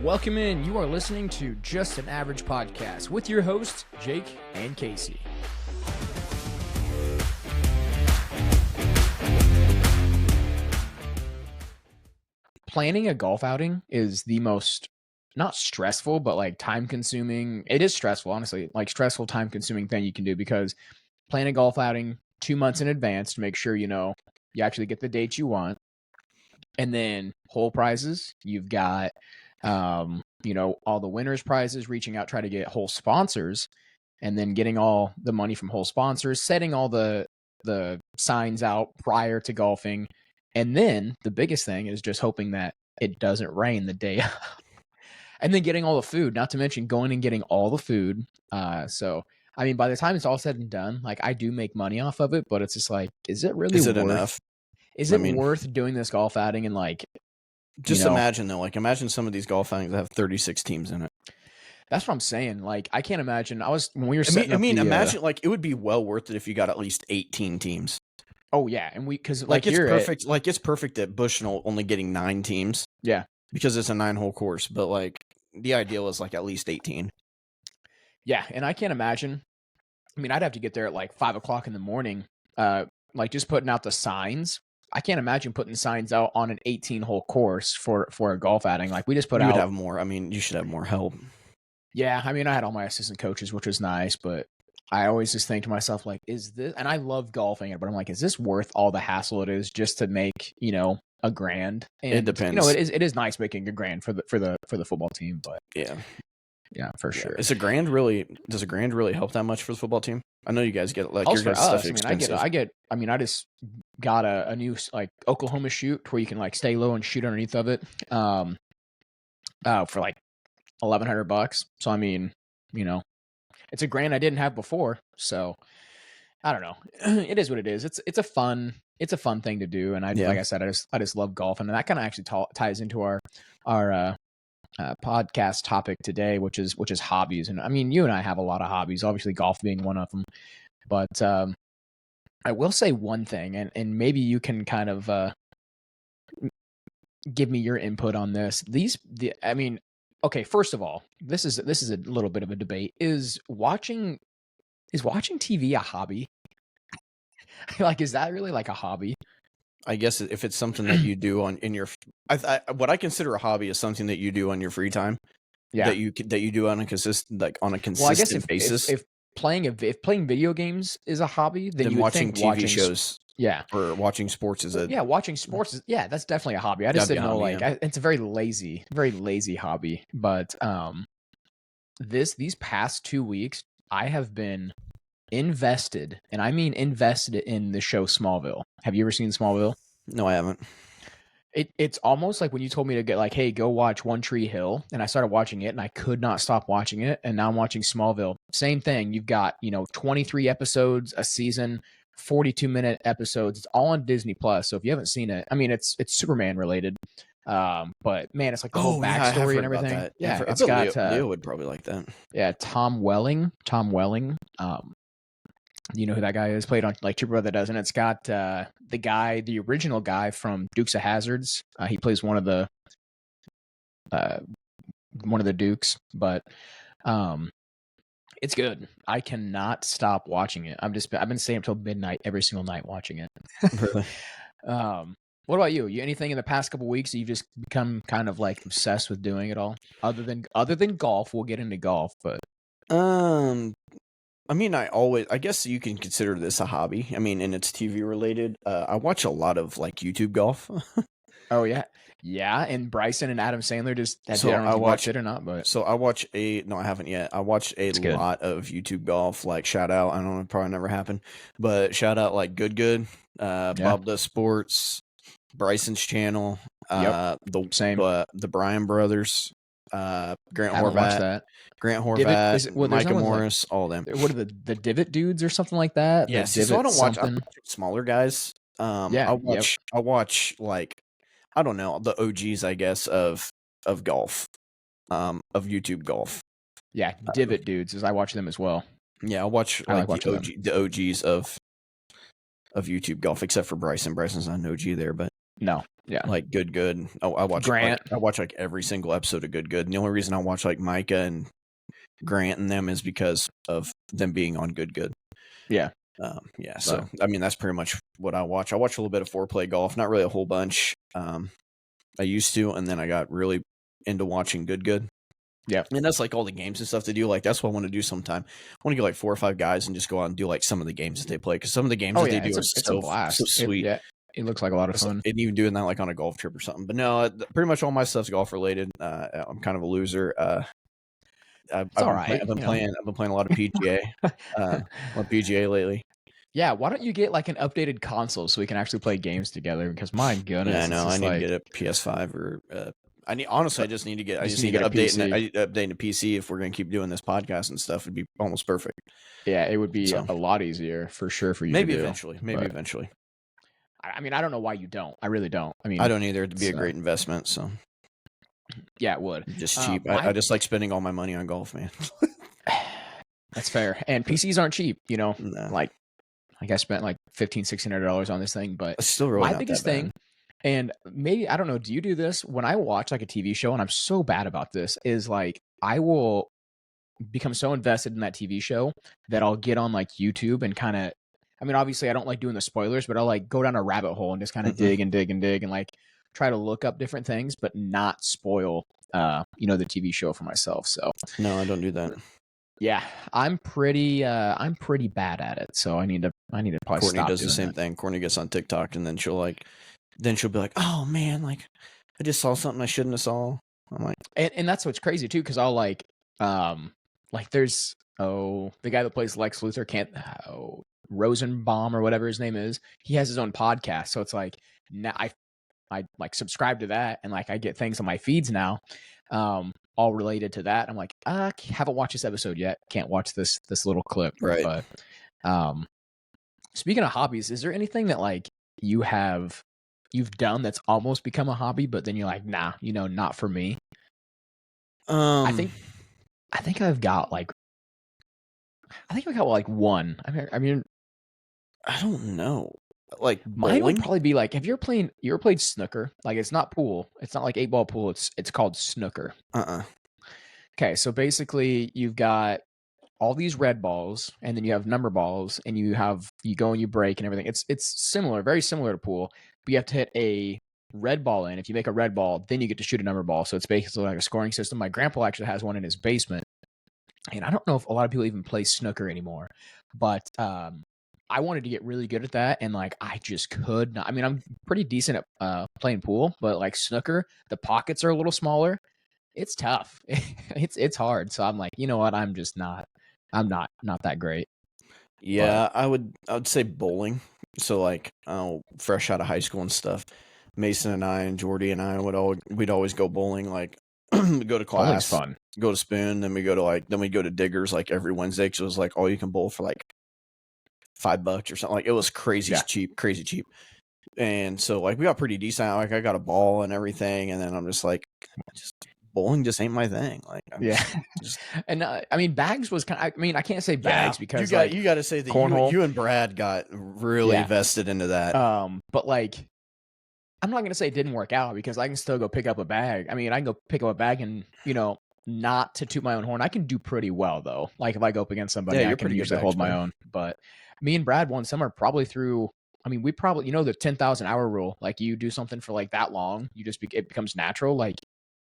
Welcome in. You are listening to Just an Average Podcast with your hosts, Jake and Casey. Planning a golf outing is the most, not stressful, but like time consuming. It is stressful, honestly, like stressful, time consuming thing you can do because plan a golf outing 2 months in advance to make sure you actually get the dates you want. And then whole prizes, you've got all the winners prizes, reaching out, try to get whole sponsors, and then getting all the money from whole sponsors, setting all the signs out prior to golfing. And then the biggest thing is just hoping that it doesn't rain the day of. And then getting all the food, not to mention going and getting all the food. So I mean, by the time it's all said and done, like I do make money off of it, but it's just like, is it really worth enough? Is it worth doing this golf outing and like just imagine though, like imagine some of these golf outings that have 36 teams in it. That's what I'm saying. Like I can't imagine. When we were setting up imagine like it would be well worth it if you got at least 18 teams. Oh yeah, and because like it's perfect. Like it's perfect at Bushnell only getting 9 teams. Yeah, because it's a 9-hole course. But like the ideal is like at least 18. Yeah, and I can't imagine. I mean, I'd have to get there at like 5 o'clock in the morning. Like just putting out the signs. I can't imagine putting signs out on an 18-hole course for a golf outing. Like we just put out. You would have more. I mean, you should have more help. Yeah, I mean, I had all my assistant coaches, which was nice, but I always just think to myself, like, is this? And I love golfing, but I'm like, is this worth all the hassle it is just to make a grand? And, it depends. It is nice making a grand for the football team, but yeah, for sure. Does a grand really help that much for the football team? I know you guys get like your guys' stuff expensive. I just got a new like Oklahoma chute where you can like stay low and shoot underneath of it. For like $1,100. So I mean, it's a grand I didn't have before. So I don't know. It is what it is. It's a fun thing to do. And like I said, I just love golf, and that kind of actually ties into our podcast topic today, which is hobbies. And I mean, you and I have a lot of hobbies, obviously golf being one of them, but I will say one thing, and maybe you can kind of give me your input on this. Okay, first of all, this is a little bit of a debate. Is watching TV a hobby? Like, is that really like a hobby? I guess if it's something that you do what I consider a hobby is something that you do on your free time. Yeah. That you do on a consistent basis. If playing video games is a hobby, then you watching TV shows. Yeah. Or watching sports is watching sports is that's definitely a hobby. I just didn't know it's a very lazy hobby. But these past 2 weeks I have been invested, and I mean invested in the show Smallville. Have you ever seen Smallville? No, I haven't. It's almost like when you told me to get like, hey, go watch One Tree Hill, and I started watching it and I could not stop watching it, and now I'm watching Smallville. Same thing. You've got 23 episodes a season, 42-minute episodes. It's all on Disney Plus. So if you haven't seen it, I mean, it's Superman related. But man, it's like the whole backstory and everything. Yeah, it's got Leo would probably like that. Yeah, Tom Welling. You know who that guy is? Played on like Two Brother Dozen. It's got the original guy from Dukes of Hazzards. He plays one of the Dukes, but it's good. I cannot stop watching it. I've been staying up till midnight every single night watching it. Really? What about you? Anything in the past couple weeks that you've just become kind of like obsessed with doing it all? Other than golf, we'll get into golf, but I mean, I guess you can consider this a hobby. I mean, and it's TV related. I watch a lot of like YouTube golf. Oh yeah. Yeah, and Bryson and Adam Sandler just I don't know if you watched it or not, but so I watch no, I haven't yet. I watched a lot of YouTube golf, like shout out, I don't know, probably never happened, but shout out like Good, Bob Does Sports, Bryson's channel, the Bryan brothers, Grant Horvat, Micah Morris, all of them. What are the Divot dudes or something like that? Yeah, so I don't watch smaller guys. I watch like, I don't know, the OGs, I guess, of golf, of YouTube golf. Yeah, Divot dudes, as I watch them as well. Yeah, I watch the OGs of YouTube golf, except for Bryson. Bryson's not an OG there, but No. Yeah. Like Good. Oh, I watch Grant. like every single episode of Good. And the only reason I watch like Micah and Grant and them is because of them being on Good. Yeah. Yeah. So I mean, that's pretty much what I watch. I watch a little bit of foreplay golf, not really a whole bunch. I used to, and then I got really into watching Good. Yeah. And that's like all the games and stuff they do. Like that's what I want to do sometime. I want to get like 4 or 5 guys and just go out and do like some of the games that they play, because some of the games that they do are it's a blast. so sweet. It looks like a lot of fun. And even doing that like on a golf trip or something. But no, pretty much all my stuff's golf related. I'm kind of a loser. I've been playing a lot of PGA, lately. Yeah, why don't you get like an updated console so we can actually play games together? Because my goodness, yeah, I know I need to get a PS5 or. I just need to get updating the PC if we're gonna keep doing this podcast and stuff. It'd be almost perfect. Yeah, it would be a lot easier for sure for you. Maybe to eventually. Eventually. I mean, I don't know why you don't. I really don't. I mean, I don't either. It'd be a great investment. So yeah, it would. Just cheap. I just like spending all my money on golf, man. That's fair. And PCs aren't cheap. You know, no. like I spent like $1,500-$1,600 on this thing, but it's still really my biggest thing. And maybe, I don't know, do you do this? When I watch like a TV show, and I'm so bad about this, is like I will become so invested in that TV show that I'll get on like YouTube and kind of, I mean, obviously I don't like doing the spoilers, but I'll like go down a rabbit hole and just kind of dig and like try to look up different things, but not spoil, the TV show for myself. So no, I don't do that. Yeah, I'm pretty bad at it. So I need to probably Courtney stop does doing the same that. thing. Courtney gets on TikTok and then she'll be like, oh man, like I just saw something I shouldn't have saw. I'm like, and that's what's crazy too, because I'll like there's the guy that plays Lex Luthor, Rosenbaum or whatever his name is. He has his own podcast, so it's like now I like subscribe to that, and like I get things on my feeds now, all related to that. I'm like, I haven't watched this episode yet. Can't watch this little clip. Right. But speaking of hobbies, is there anything that like you've done that's almost become a hobby, but then you're like, nah, not for me? I think I've got like one. I mean, I don't know. Like mine would probably be like, you ever played snooker? Like, it's not pool. It's not like 8-ball pool. It's called snooker. Okay, so basically you've got all these red balls, and then you have number balls, and you go and you break and everything. It's similar, very similar to pool, but you have to hit a red ball in. If you make a red ball, then you get to shoot a number ball. So it's basically like a scoring system. My grandpa actually has one in his basement, and I don't know if a lot of people even play snooker anymore, but I wanted to get really good at that, and like I just could not. I mean, I'm pretty decent at playing pool, but like snooker, the pockets are a little smaller. It's tough. It's hard. So I'm like, you know what? I'm not that great. Yeah, I would say bowling. So like, fresh out of high school and stuff, Mason and I and Jordy and I we'd always go bowling. Like, go to class, bowling's fun. Go to Spoon, then we go to Diggers like every Wednesday, because it was like all you can bowl for like $5 or something. Like it was crazy cheap. And so like we got pretty decent. Like I got a ball and everything, and then I'm just like, bowling just ain't my thing. Like and I mean, bags was kind of, I mean, I can't say bags because you got to say that you and Brad got really vested into that. But like, I'm not gonna say it didn't work out, because I can still go pick up a bag. I mean, I can go pick up a bag and not to toot my own horn, I can do pretty well though. Like if I go up against somebody, I can usually hold my own. But me and Brad one summer probably through. I mean, we probably the 10,000 hour rule. Like you do something for like that long, it becomes natural. Like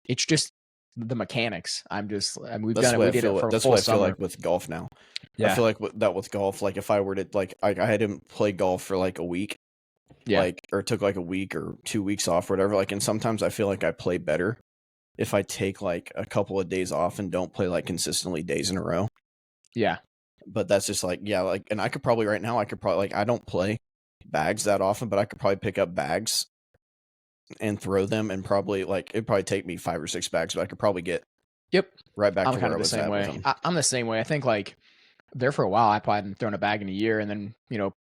it's just the mechanics. We've done it. We did it for that's what I feel like with golf now. Yeah. I feel like with golf, like if I were to like I had to play golf for like a week, or took like a week or 2 weeks off or whatever. Like, and sometimes I feel like I play better if I take like a couple of days off and don't play like consistently days in a row. Yeah. But that's just like, and I could probably right now, like, I don't play bags that often, but I could probably pick up bags and throw them, and probably like, it'd probably take me 5 or 6 bags, but I could probably get right back to where I was at with them. I'm the same way. I think like there for a while, I probably hadn't thrown a bag in a year, and then,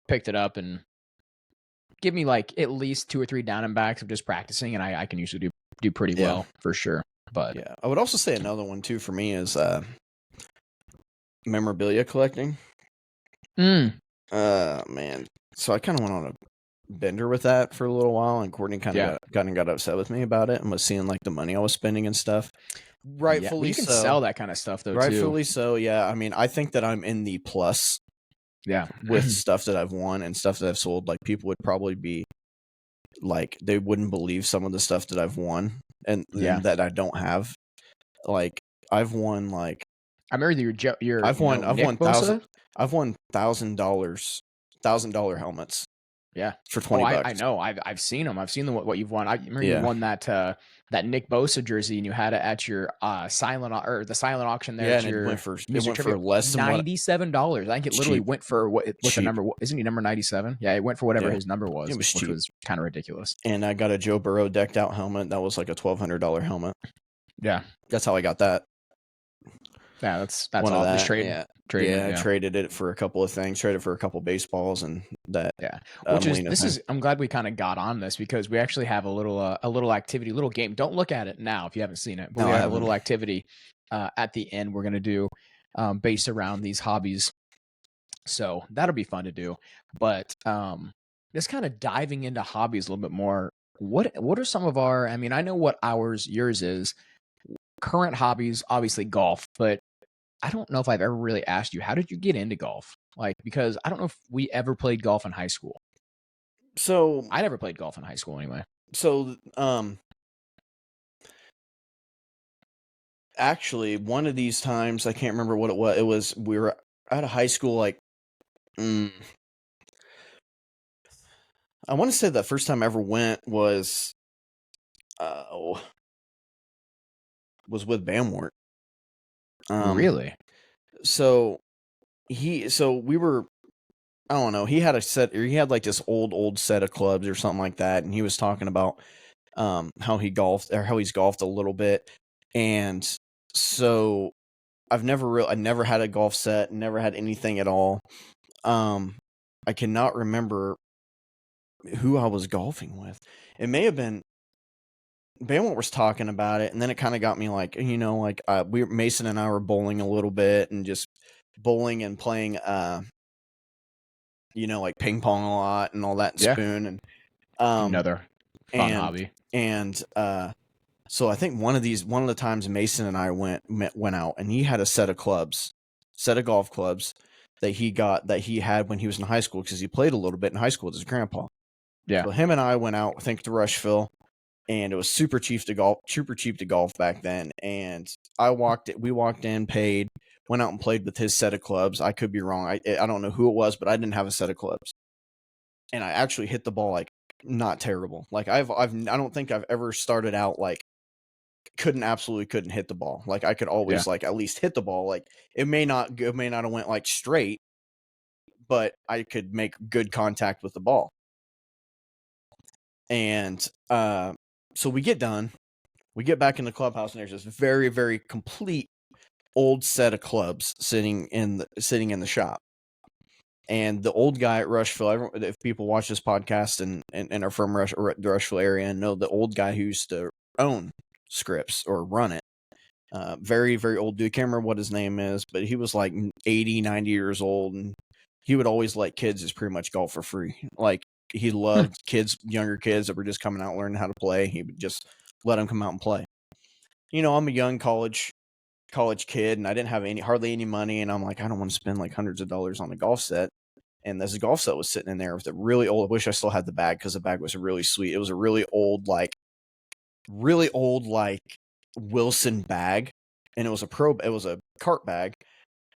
picked it up, and give me like at least 2 or 3 down and backs of just practicing, and I can usually do pretty well for sure. But yeah, I would also say another one too for me is memorabilia collecting. Man, so I kind of went on a bender with that for a little while, and Courtney kind of got upset with me about it and was seeing like the money I was spending and stuff. Rightfully well, you can so. sell that kind of stuff though, Rightfully too. so, yeah. I mean, I think that I'm in the plus. Yeah, with stuff that I've won and stuff that I've sold. Like, people would probably be like, they wouldn't believe some of the stuff that I've won and that I don't have. Like, I've won like I remember your I've won Nick Bosa? $1,000 helmets. Yeah. For $20. I know. I've seen them. I've seen what you've won. I remember you Yeah. won that Nick Bosa jersey, and you had it at your the silent auction there. Yeah, at and your it went for less than $97. I think it literally cheap. went for what the number. Isn't he number 97? Yeah, it went for whatever his number was, It was which cheap. was kind of ridiculous. And I got a Joe Burrow decked out helmet that was like a $1,200 helmet. Yeah, that's how I got that. Yeah, that's all. Just trade. Yeah, I traded it for a couple of things. Traded for a couple of baseballs and that. Yeah, I'm glad we kind of got on this because we actually have a little activity, a little game. Don't look at it now if you haven't seen it, but we have a little activity at the end we're gonna do based around these hobbies. So that'll be fun to do. But just kind of diving into hobbies a little bit more. What are some of our? I mean, I know what yours is. Current hobbies, obviously golf, but I don't know if I've ever really asked you, how did you get into golf? Like, because I don't know if we ever played golf in high school. So I never played golf in high school anyway. So, actually, one of these times, I can't remember what it was. It was, we were out of high school, like, I want to say the first time I ever went was with Bamwart. Really? So we were, I don't know, he had like this old set of clubs or something like that, and he was talking about how he's golfed a little bit. And so I never had a golf set, never had anything at all. I cannot remember who I was golfing with. It may have been Bamwart was talking about it, and then it kind of got me like, Mason and I were bowling a little bit and just bowling and playing like ping pong a lot and all that, and spoon, and another fun hobby. And so I think one of the times Mason and I went out, and he had a set of golf clubs that he had when he was in high school, because he played a little bit in high school with his grandpa. Yeah. So him and I went out, I think, to Rushville, and it was super cheap to golf back then. And we walked in, paid, went out and played with his set of clubs. I could be wrong. I don't know who it was, but I didn't have a set of clubs. And I actually hit the ball like not terrible. Like I don't think I've ever started out like absolutely couldn't hit the ball. Like I could always like at least hit the ball. Like it may not have went like straight, but I could make good contact with the ball. And so we get done, we get back in the clubhouse, and there's this very, very complete old set of clubs sitting in the shop. And the old guy at Rushville, if people watch this podcast and are from the Rushville area and know the old guy who used to own Scripps or run it, very, very old dude. Can't remember what his name is, but he was like 80, 90 years old, and he would always let kids just pretty much golf for free. Like he loved younger kids that were just coming out learning how to play. He would just let them come out and play. I'm a young college kid, and I didn't have hardly any money, and I'm like, I don't want to spend like hundreds of dollars on a golf set. And this golf set was sitting in there with a really old, I wish I still had the bag, because the bag was really sweet. It was a really old like Wilson bag, and it was a cart bag,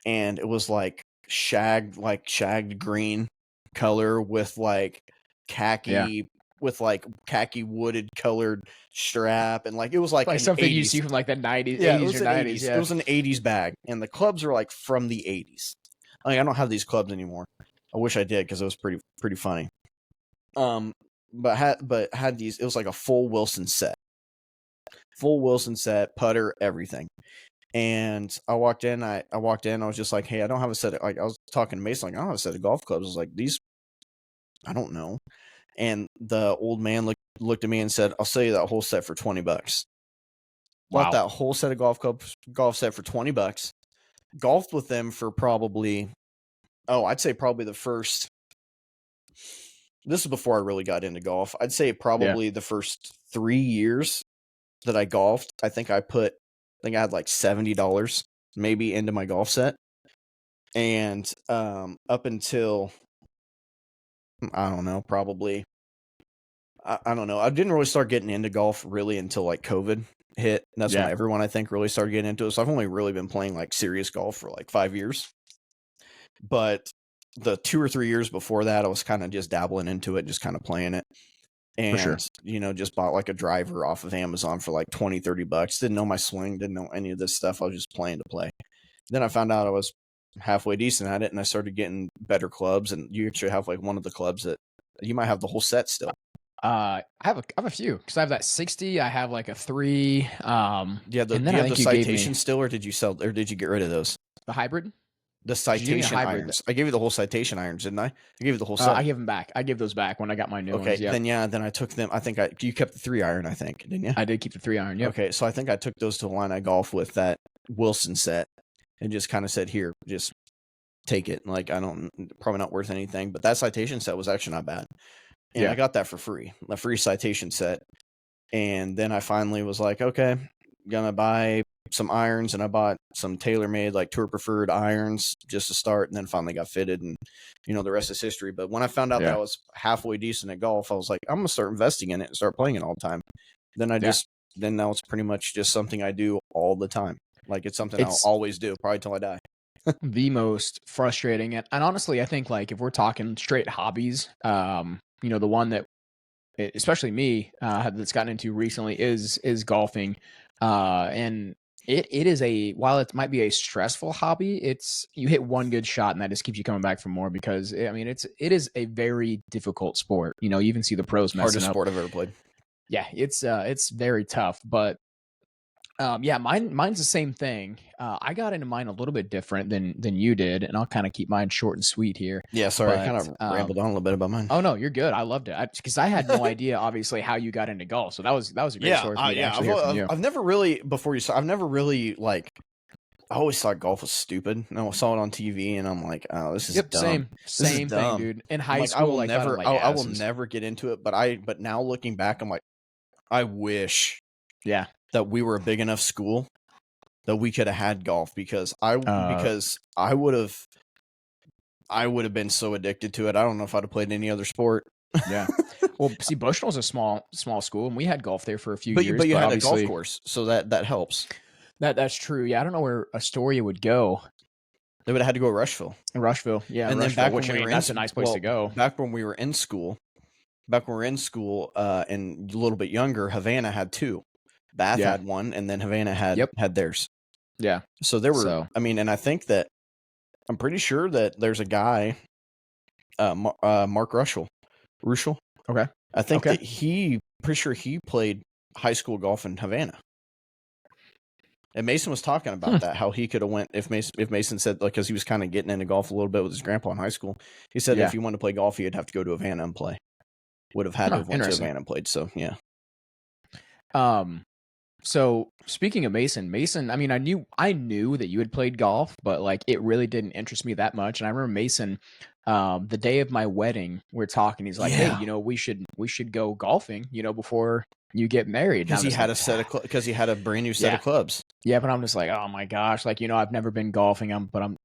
and it was like shagged green color with like khaki wooded colored strap, and like it was like something 80s. you see from like the 90s, yeah, 80s or 90s. Yeah, it was an 80s bag, and the clubs are like from the 80s. Like I don't have these clubs anymore. I wish I did, because it was pretty funny. But had these. It was like a full Wilson set, putter, everything. And I walked in. I was just like, hey, I don't have a set of, like, I was talking to Mason, like, I don't have a set of golf clubs. I was like, these, I don't know. And the old man looked at me and said, I'll sell you that whole set for $20. Wow. Bought that whole set of golf set for $20. Golfed with them for probably, I'd say probably the first this is before I really got into golf. I'd say probably the first 3 years that I golfed, I think I had like $70 maybe into my golf set. And up until, I don't know, probably, I don't know. I didn't really start getting into golf really until like COVID hit. And that's when everyone, I think, really started getting into it. So I've only really been playing like serious golf for like 5 years. But the 2 or 3 years before that, I was kind of just dabbling into it, just kind of playing it. And, just bought like a driver off of Amazon for like $20-$30. Didn't know my swing, didn't know any of this stuff. I was just playing to play. Then I found out I was halfway decent at it, and I started getting better clubs. And you actually have like one of the clubs that you might have the whole set still. I have a few, because I have that 60. I have like a 3. And then do you have the Citation still, or did you get rid of those? The hybrid. The Citation irons. I gave you the whole Citation irons, didn't I? I gave you the whole set. I gave them back. I gave those back when I got my new ones. Okay, then I took them. I think you kept the 3 iron, I think, didn't you? I did keep the 3 iron, yep. Okay, so I think I took those to the line I golf with that Wilson set and just kind of said, here, just take it. Like, probably not worth anything, but that Citation set was actually not bad. And I got that for free, a free Citation set. And then I finally was like, okay, gonna buy some irons, and I bought some TaylorMade like Tour Preferred irons just to start, and then finally got fitted, and the rest is history. But when I found out that I was halfway decent at golf, I was like, I'm gonna start investing in it and start playing it all the time. Then then now it's pretty much just something I do all the time. Like it's something I'll always do, probably till I die. The most frustrating, and honestly, I think like if we're talking straight hobbies, the one that, especially me, that's gotten into recently is golfing, and it is while it might be a stressful hobby, you hit one good shot and that just keeps you coming back for more, because it is a very difficult sport. You even see the pros messing hardest up. Sport I've ever played. Yeah, it's very tough, but mine's the same thing. I got into mine a little bit different than you did, and I'll kind of keep mine short and sweet here. Yeah, sorry, I kind of rambled on a little bit about mine. Oh no, you're good. I loved it, because I had no idea, obviously, how you got into golf. So that was a great story for me to actually hear from you. I've never really, like, I always thought golf was stupid. And I saw it on TV, and I'm like, oh, this is dumb. Same thing, dude. In high school, I will never get into it. But now looking back, I'm like, I wish, that we were a big enough school that we could have had golf, because I would have been so addicted to it. I don't know if I'd have played any other sport. Yeah. Well, see, Bushnell's a small school, and we had golf there for a few years. But you had a golf course, so that helps. That's true. Yeah, I don't know where Astoria would go. They would have had to go to Rushville. Yeah. And then back when that's a nice place to go. Back when we were in school, and a little bit younger, Havana had 2. Bath had 1, and then Havana had theirs. Yeah. So there were, and I think that I'm pretty sure that there's a guy, Mark Rushell. Okay. I think that pretty sure he played high school golf in Havana. And Mason was talking about that, how he could have went if Mason said, like, because he was kind of getting into golf a little bit with his grandpa in high school. He said if you wanted to play golf, you'd have to go to Havana and play. Would have had to have went to Havana and played. So yeah. So speaking of Mason, I knew that you had played golf, but like it really didn't interest me that much. And I remember Mason, the day of my wedding, we're talking. He's like, "Hey, we should go golfing, before you get married." Because he had because he had a brand new set of clubs. Yeah, but I'm just like, oh my gosh, like I've never been golfing. I don't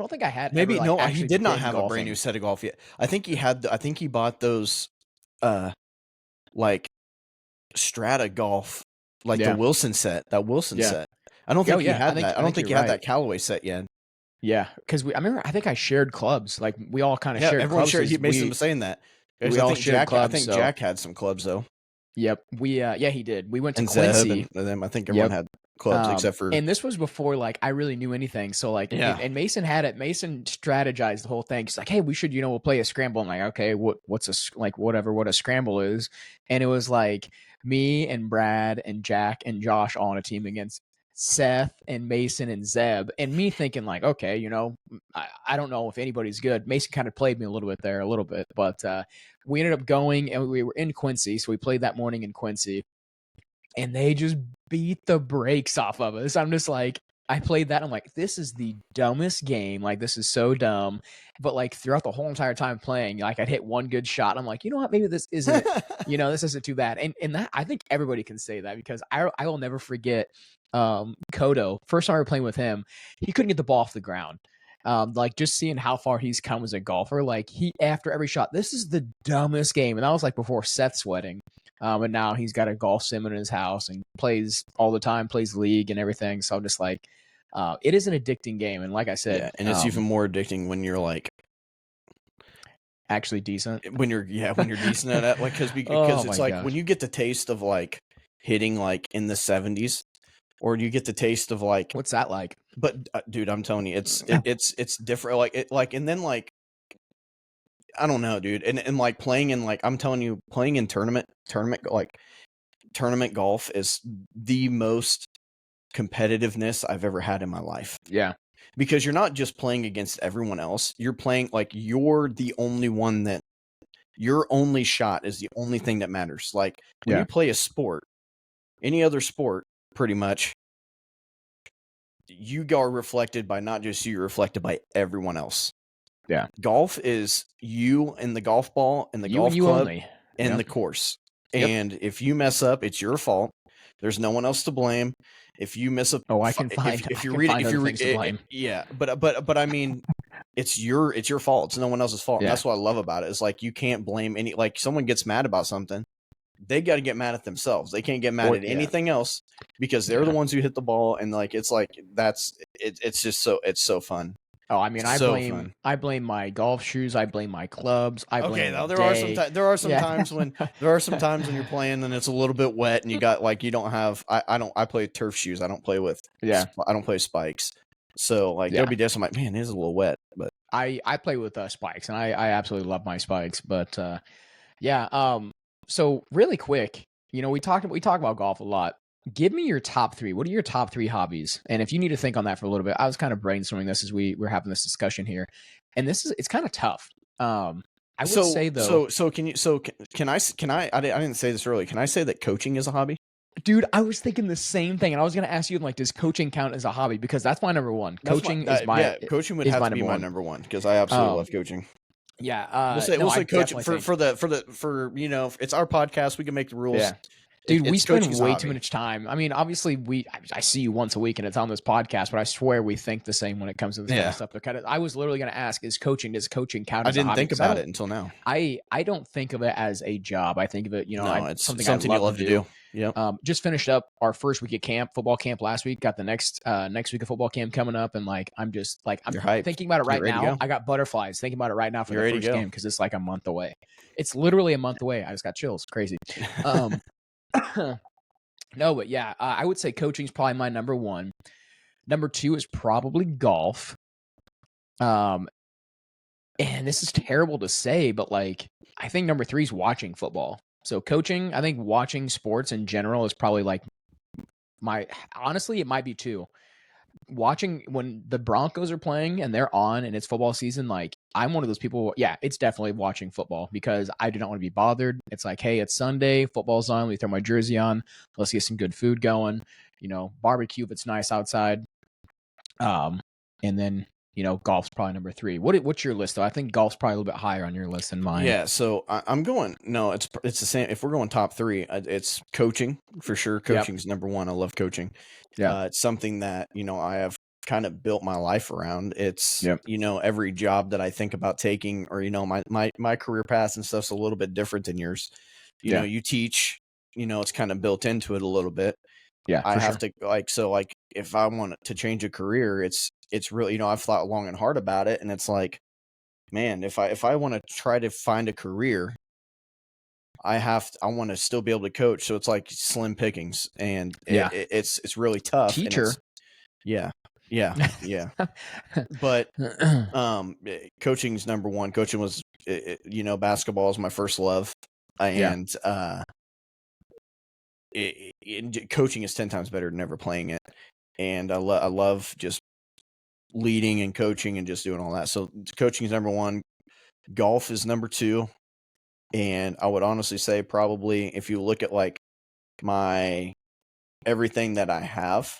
think I had. Maybe he did not have a brand new set of golf yet. I think he bought those, like Strata golf, like the Wilson set. That Wilson set. I don't think he had that. I don't think he had that Callaway set yet. Yeah, because I think I shared clubs. Like we all kind of shared. Everyone clubs. shared. Mason was saying that. We all shared clubs. I think Jack had some clubs though. Yep. He did. We went to Quincy. And them. I think everyone had clubs except for. And this was before like I really knew anything. So like, and Mason had it. Mason strategized the whole thing. He's like, hey, we should, we'll play a scramble. I'm like, okay, what a scramble is. And it was like me and Brad and Jack and Josh all on a team against Seth and Mason and Zeb, and me thinking like, okay, I don't know if anybody's good. Mason kind of played me a little bit, but we ended up going, and we were in Quincy, so we played that morning in Quincy, and they just beat the brakes off of us. I'm just like, I played that. I'm like, this is the dumbest game. Like, this is so dumb. But like throughout the whole entire time playing, like I'd hit one good shot. I'm like, you know what? Maybe this isn't, this isn't too bad. And that I think everybody can say that because I will never forget Kodo. First time I were playing with him, he couldn't get the ball off the ground. Like just seeing how far he's come as a golfer, like he after every shot, this is the dumbest game. And that was like before Seth's wedding. And now he's got a golf sim in his house and plays all the time, plays league and everything. So I'm just like, it is an addicting game. And like I said, and it's even more addicting when you're like actually decent. When you're decent at it, like because it's like when you get the taste of like hitting like in the 70s, or you get the taste of like what's that like? But dude, I'm telling you, it's different. And then like I don't know, dude, and like playing in like I'm telling you, playing in tournament golf is the most competitiveness I've ever had in my life. Yeah. Because you're not just playing against everyone else. You're playing like you're the only one that your only shot is the only thing that matters. Like when you play a sport, any other sport, pretty much, you are reflected by not just you, you're reflected by everyone else. Yeah. Golf is you and the golf ball and the golf club and the course. And if you mess up, it's your fault. There's no one else to blame. If you miss a I can find if you read it, if you read to blame. Yeah, but I mean, it's your fault. It's no one else's fault. And that's what I love about it. It's like you can't blame any, like someone gets mad about something, they got to get mad at themselves. They can't get mad at anything else because they're the ones who hit the ball. And like it's like it's just so fun. Oh, I mean, I blame my golf shoes. I blame my clubs. I blame there are some times when you're playing and it's a little bit wet and you got like you don't have I play turf shoes. I don't play with I don't play spikes. So like there'll be days I'm like, man, it is a little wet. But I play with spikes and I absolutely love my spikes. But so really quick, we talk about golf a lot. Give me your top 3. What are your top 3 hobbies? And if you need to think on that for a little bit, I was kind of brainstorming this as we're having this discussion here, and it's kind of tough. I would say though. Can I? I didn't say this earlier. Can I say that coaching is a hobby? Dude, I was thinking the same thing, and I was going to ask you, like, does coaching count as a hobby? Because that's my number one. Coaching would have to be my number one because I absolutely love coaching. Yeah, we'll say coaching for it's our podcast. We can make the rules. Yeah. Dude, we spend way too much time. I mean, obviously, I see you once a week and it's on this podcast, but I swear we think the same when it comes to this kind of stuff. I was literally going to ask, does coaching count as a hobby? I didn't think about it until now. I don't think of it as a job. I think of it, it's something I love to do. Yeah. Just finished up our first week of camp, football camp last week. Got the next week of football camp coming up, and like I'm thinking about it right now. I got butterflies thinking about it right now for the first game because it's like a month away. It's literally a month away. I just got chills. Crazy. No, but yeah, I would say coaching is probably my number one. Number 2 is probably golf. And this is terrible to say, but like I think number 3 is watching football. So coaching, I think watching sports in general is probably like honestly, it might be 2. Watching when the Broncos are playing and they're on and it's football season, like I'm one of those people. Yeah, it's definitely watching football because I do not want to be bothered. It's like, hey, it's Sunday, football's on. Let me throw my jersey on. Let's get some good food going. Barbecue if it's nice outside. And then golf's probably number 3. What's your list though? I think golf's probably a little bit higher on your list than mine. Yeah, so I'm going. No, it's the same. If we're going top 3, it's coaching for sure. Coaching's number 1. I love coaching. Yeah, it's something that I have kind of built my life around. It's every job that I think about taking, or my career path and stuff's a little bit different than yours. You teach. It's kind of built into it a little bit. Yeah, I have to if I want to change a career, it's really I've thought long and hard about it, and it's like, man, if I want to try to find a career, I want to still be able to coach. So it's like slim pickings, and it's really tough. Teacher, yeah. But coaching's number 1. Coaching was basketball is my first love, and coaching is 10 times better than never playing it. And I love just leading and coaching and just doing all that. So coaching is number 1. Golf is number 2. And I would honestly say probably if you look at like my everything that I have,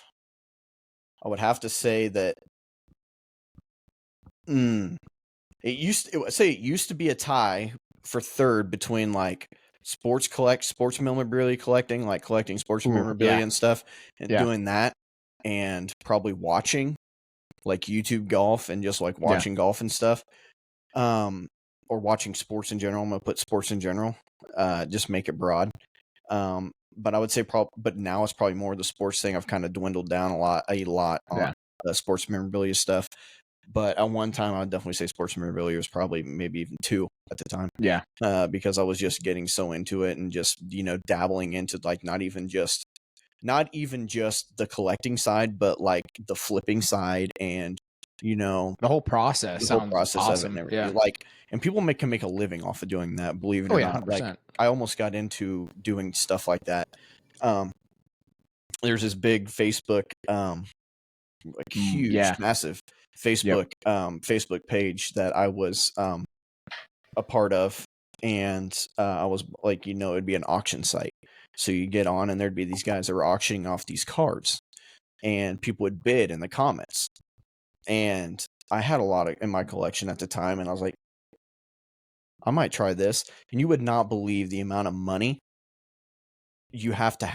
I would have to say that it used to be a tie for third between like sports memorabilia collecting, like collecting sports memorabilia and stuff, and doing that, and probably watching like YouTube golf and just like watching golf and stuff. Or watching sports in general. I'm gonna put sports in general. Just make it broad. But I would say but now it's probably more the sports thing. I've kind of dwindled down a lot on the sports memorabilia stuff. But at one time, I would definitely say sports memorabilia was probably maybe even 2 at the time. Yeah. Because I was just getting so into it and just, dabbling into like not even just the collecting side, but like the flipping side and, the whole process sounds awesome. of it and everything. Like, and people can make a living off of doing that, believe it or not. 100%. Like, I almost got into doing stuff like that. There's this big Facebook, like huge, massive Facebook page that I was a part of, and I was like, it'd be an auction site. So you get on, and there'd be these guys that were auctioning off these cards, and people would bid in the comments. And I had a lot in my collection at the time, and I was like, I might try this. And you would not believe the amount of money you have to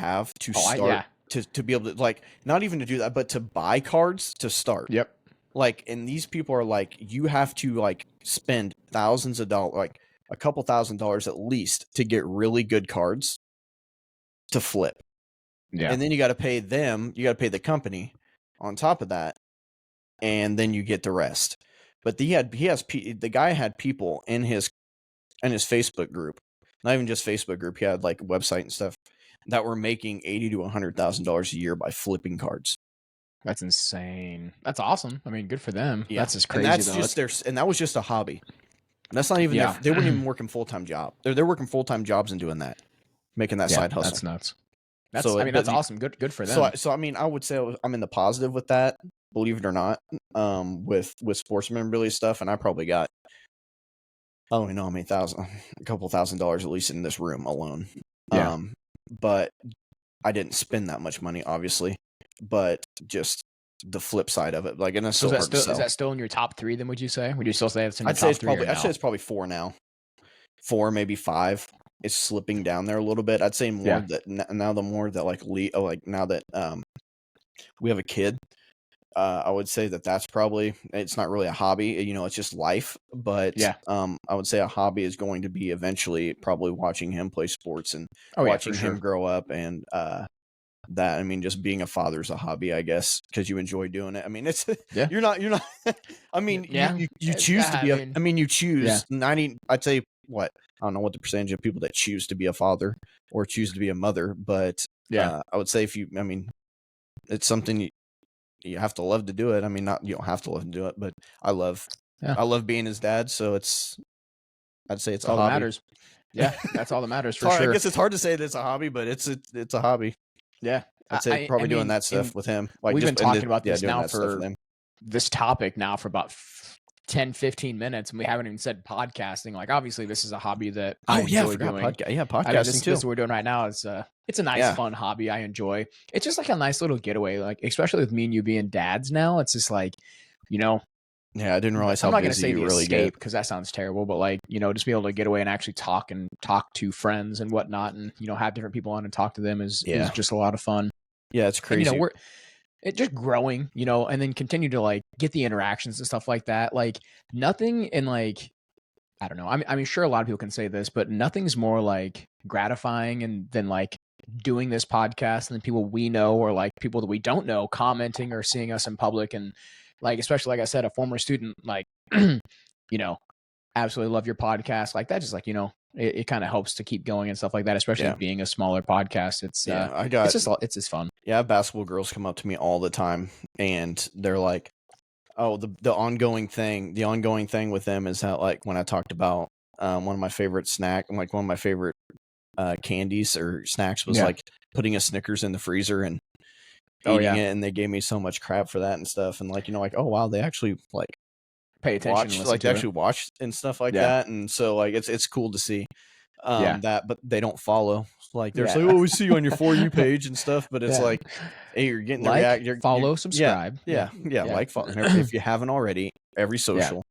start to be able to, like, not even to do that, but to buy cards to start. Yep. Like, and these people are like, you have to like spend thousands of dollars, like a couple $1,000s at least, to get really good cards to flip. Yeah. And then you got to pay them, you got to pay the company on top of that, and then you get the rest. But the guy had people in his Facebook group, not even just Facebook group. He had like a website and stuff that were making $80,000 to $100,000 a year by flipping cards. That's insane. That's awesome. I mean, good for them. Yeah. That's just crazy. And that's just and that was just a hobby. That's not even they weren't even working full-time job. They're working full-time jobs and doing that, making that side hustle. That's nuts. That's awesome. Good for them. So I mean, I would say I'm in the positive with that, believe it or not, with sports memorabilia stuff, and I probably got, I don't even know how many a couple $1,000s at least in this room alone. Yeah. But I didn't spend that much money, obviously, but just the flip side of it, like, and it's so hard to sell. Is that still in your top 3? Then would you say? Would you still say it's in your top 3? I'd say it's probably 4 now. 4, maybe 5. It's slipping down there a little bit. I'd say more that now the more that like now that we have a kid, I would say that's probably, it's not really a hobby, it's just life. But I would say a hobby is going to be eventually probably watching him play sports and watching him grow up, and that, I mean, just being a father is a hobby, I guess, because you enjoy doing it. I mean, it's you're not I mean, you choose to be you choose 90, I'd say, what, I don't know what the percentage of people that choose to be a father or choose to be a mother, but I would say it's something you have to love to do it. I mean, you don't have to love to do it, but I love being his dad, so I'd say it's all a hobby. That matters. Yeah, that's all that matters for sure. I guess it's hard to say that it's a hobby, but it's a hobby. Yeah, I'd say probably doing that stuff with him. Like, we've been talking about this now for this topic now for about 10-15 minutes, and we haven't even said podcasting. Like, obviously this is a hobby that I enjoy doing. Podcasting too. This what we're doing right now is it's a nice fun hobby I enjoy. It's just like a nice little getaway, like, especially with me and you being dads now. It's just like, yeah, I didn't realize how busy you really get, because that sounds terrible, but like, just be able to get away and actually talk to friends and whatnot, and have different people on and talk to them is just a lot of fun. Yeah, it's crazy. And, it's just growing, and then continue to like get the interactions and stuff like that. Like, nothing in, like, I don't know. I mean, sure, a lot of people can say this, but nothing's more like gratifying than like doing this podcast, and then people we know or like people that we don't know commenting or seeing us in public, and like, especially like I said, a former student, like, absolutely love your podcast. Like, that just, like, it kind of helps to keep going and stuff like that, especially being a smaller podcast. It's it's just fun. Yeah, basketball girls come up to me all the time, and they're like, oh, the ongoing thing with them is how, like, when I talked about one of my favorite candies or snacks was like putting a Snickers in the freezer and eating it, and they gave me so much crap for that and stuff, and like, like, oh wow, they actually like pay attention, watch and stuff like that, and so like it's cool to see. Yeah. but they don't follow. Like they're Yeah. like, oh, we see you on your For You page and stuff, but it's Yeah. like, hey, you're getting the Like, react. follow, Yeah, subscribe. yeah, yeah. Yeah. Like, follow, if you haven't already, every Yeah. social.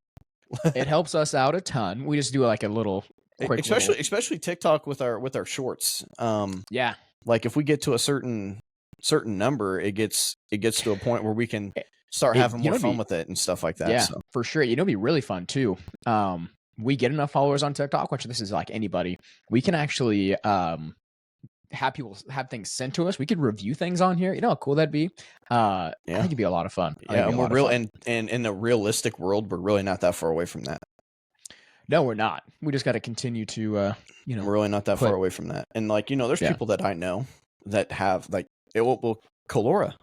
It helps us out a ton. We just do like a little quick little. Especially TikTok with our shorts. Yeah. Like if we get to a certain number, it gets to a point where we can start having more fun with it and stuff like that. Yeah, so for sure. You know, it'd be really fun too. We get enough followers on TikTok, which this is like anybody. We can actually have people have things sent to us. We could review things on here. You know how cool that'd be? I think it'd be a lot of fun. Yeah, and we're real and in a realistic world, we're really not that far away from that. No, we're not. We just got to continue to we're really not that far away from that. And like, there's people that I know that have like Kalora.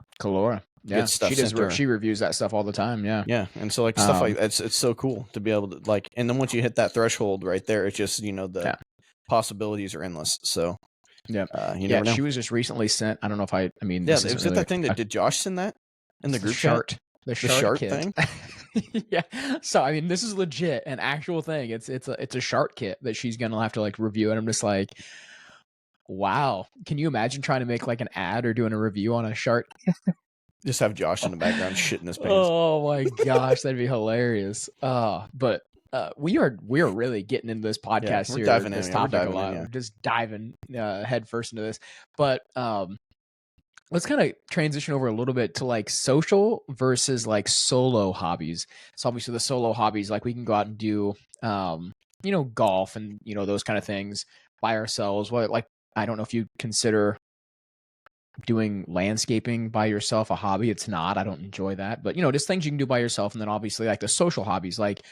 Yeah, she reviews that stuff all the time. Yeah, and so like stuff like that's it's so cool to be able to like, and then once you hit that threshold right there, it's just the possibilities are endless. So you never know. She was just recently sent. I don't know if I mean, was it that thing that did Josh send that in the group chat? The shark kit thing. Yeah, so I mean, this is legit an actual thing. It's a shark kit that she's gonna have to like review, and I'm just like, wow, can you imagine trying to make like an ad or doing a review on a shark? Just have Josh in the background shitting his pants. Oh my gosh, that'd be hilarious. But we are really getting into this podcast here. Diving this in, topic a lot. We're just diving head first into this. But let's kind of transition over a little bit to like social versus like solo hobbies. So obviously the solo hobbies, like we can go out and do golf and those kind of things by ourselves. What, like, I don't know if you consider doing landscaping by yourself a hobby. It's not. I don't enjoy that. But just things you can do by yourself. And then obviously like the social hobbies, like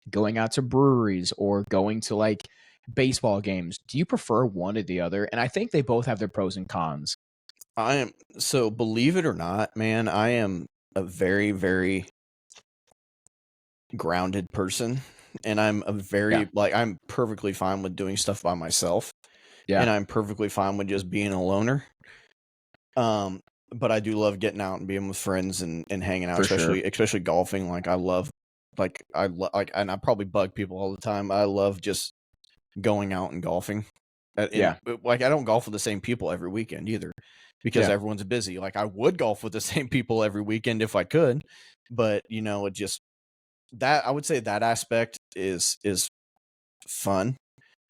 going out to breweries or going to like baseball games. Do you prefer one or the other? And I think they both have their pros and cons. So believe it or not, man, I am a very, very grounded person, and I'm a very I'm perfectly fine with doing stuff by myself. Yeah. And I'm perfectly fine with just being a loner. But I do love getting out and being with friends and hanging out, especially golfing. Like I love, and I probably bug people all the time. I love just going out and golfing. Like I don't golf with the same people every weekend either, because everyone's busy. Like I would golf with the same people every weekend if I could, but it just I would say that aspect is fun.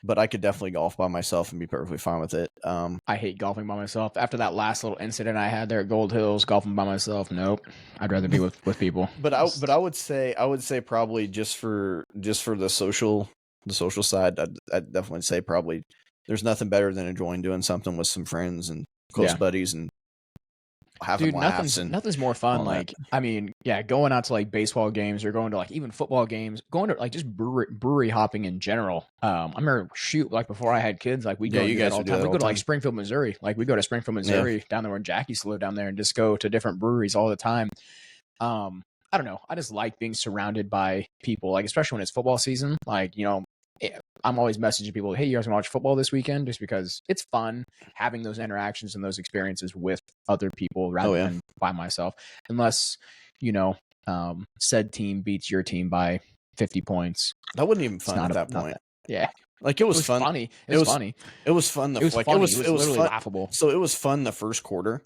But I could definitely golf by myself and be perfectly fine with it. I hate golfing by myself. After that last little incident I had there at Gold Hills, golfing by myself, nope. I'd rather be with people. But I would say probably just for the social side, I'd definitely say probably there's nothing better than enjoying doing something with some friends and close buddies and having laughs. Nothing's more fun. Like, I mean, going out to like baseball games or going to like even football games, going to like just brewery hopping in general. I remember like before I had kids, like we go you guys all the time. We go to like Springfield, Missouri. Like we go to Springfield, Missouri down there where Jackie used to live down there and just go to different breweries all the time. I don't know. I just like being surrounded by people, like especially when it's football season. Like, I'm always messaging people, hey, you guys want to watch football this weekend? Just because it's fun having those interactions and those experiences with other people rather than by myself. Unless, said team beats your team by 50 points. That wasn't even fun at that point. Yeah. Like it was fun. Funny. It was funny. It was fun. It was literally laughable. So it was fun the first quarter.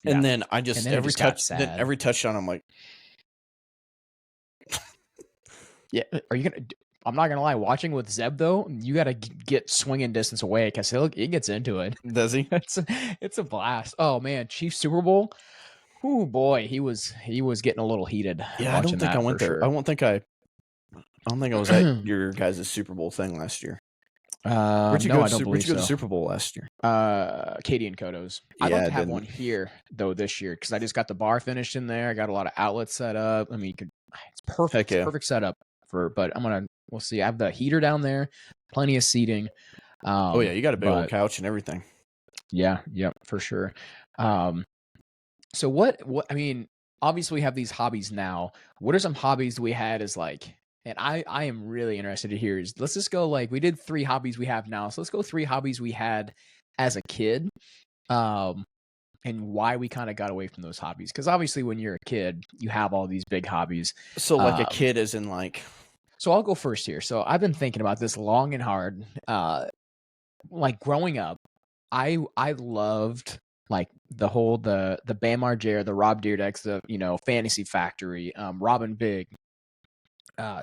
And then I just every touchdown I'm like, yeah. Are you gonna? I'm not gonna lie. Watching with Zeb though, you got to get swinging distance away because he gets into it. Does he? It's a blast. Oh man, Chiefs Super Bowl. Oh boy, he was getting a little heated. Yeah, I don't think I went there. Sure. I don't think I was at your guys' Super Bowl thing last year. Where'd you go to Super Bowl last year? Katie and Koto's. I'd like to have one here though this year because I just got the bar finished in there. I got a lot of outlets set up. I mean, it's perfect. It's perfect setup but we'll see. I have the heater down there, plenty of seating. You got a big old couch and everything. Yeah, for sure. So what I mean, obviously we have these hobbies now. What are some hobbies we had as like, and I am really interested to hear is, let's just go like, we did 3 hobbies we have now. So let's go 3 hobbies we had as a kid. And why we kind of got away from those hobbies. Because obviously when you're a kid, you have all these big hobbies. So like a kid as in like... So I'll go first here. So I've been thinking about this long and hard. like growing up, I loved like the Bam Margera, the Rob Dyrdeks, the Fantasy Factory, Robin Big.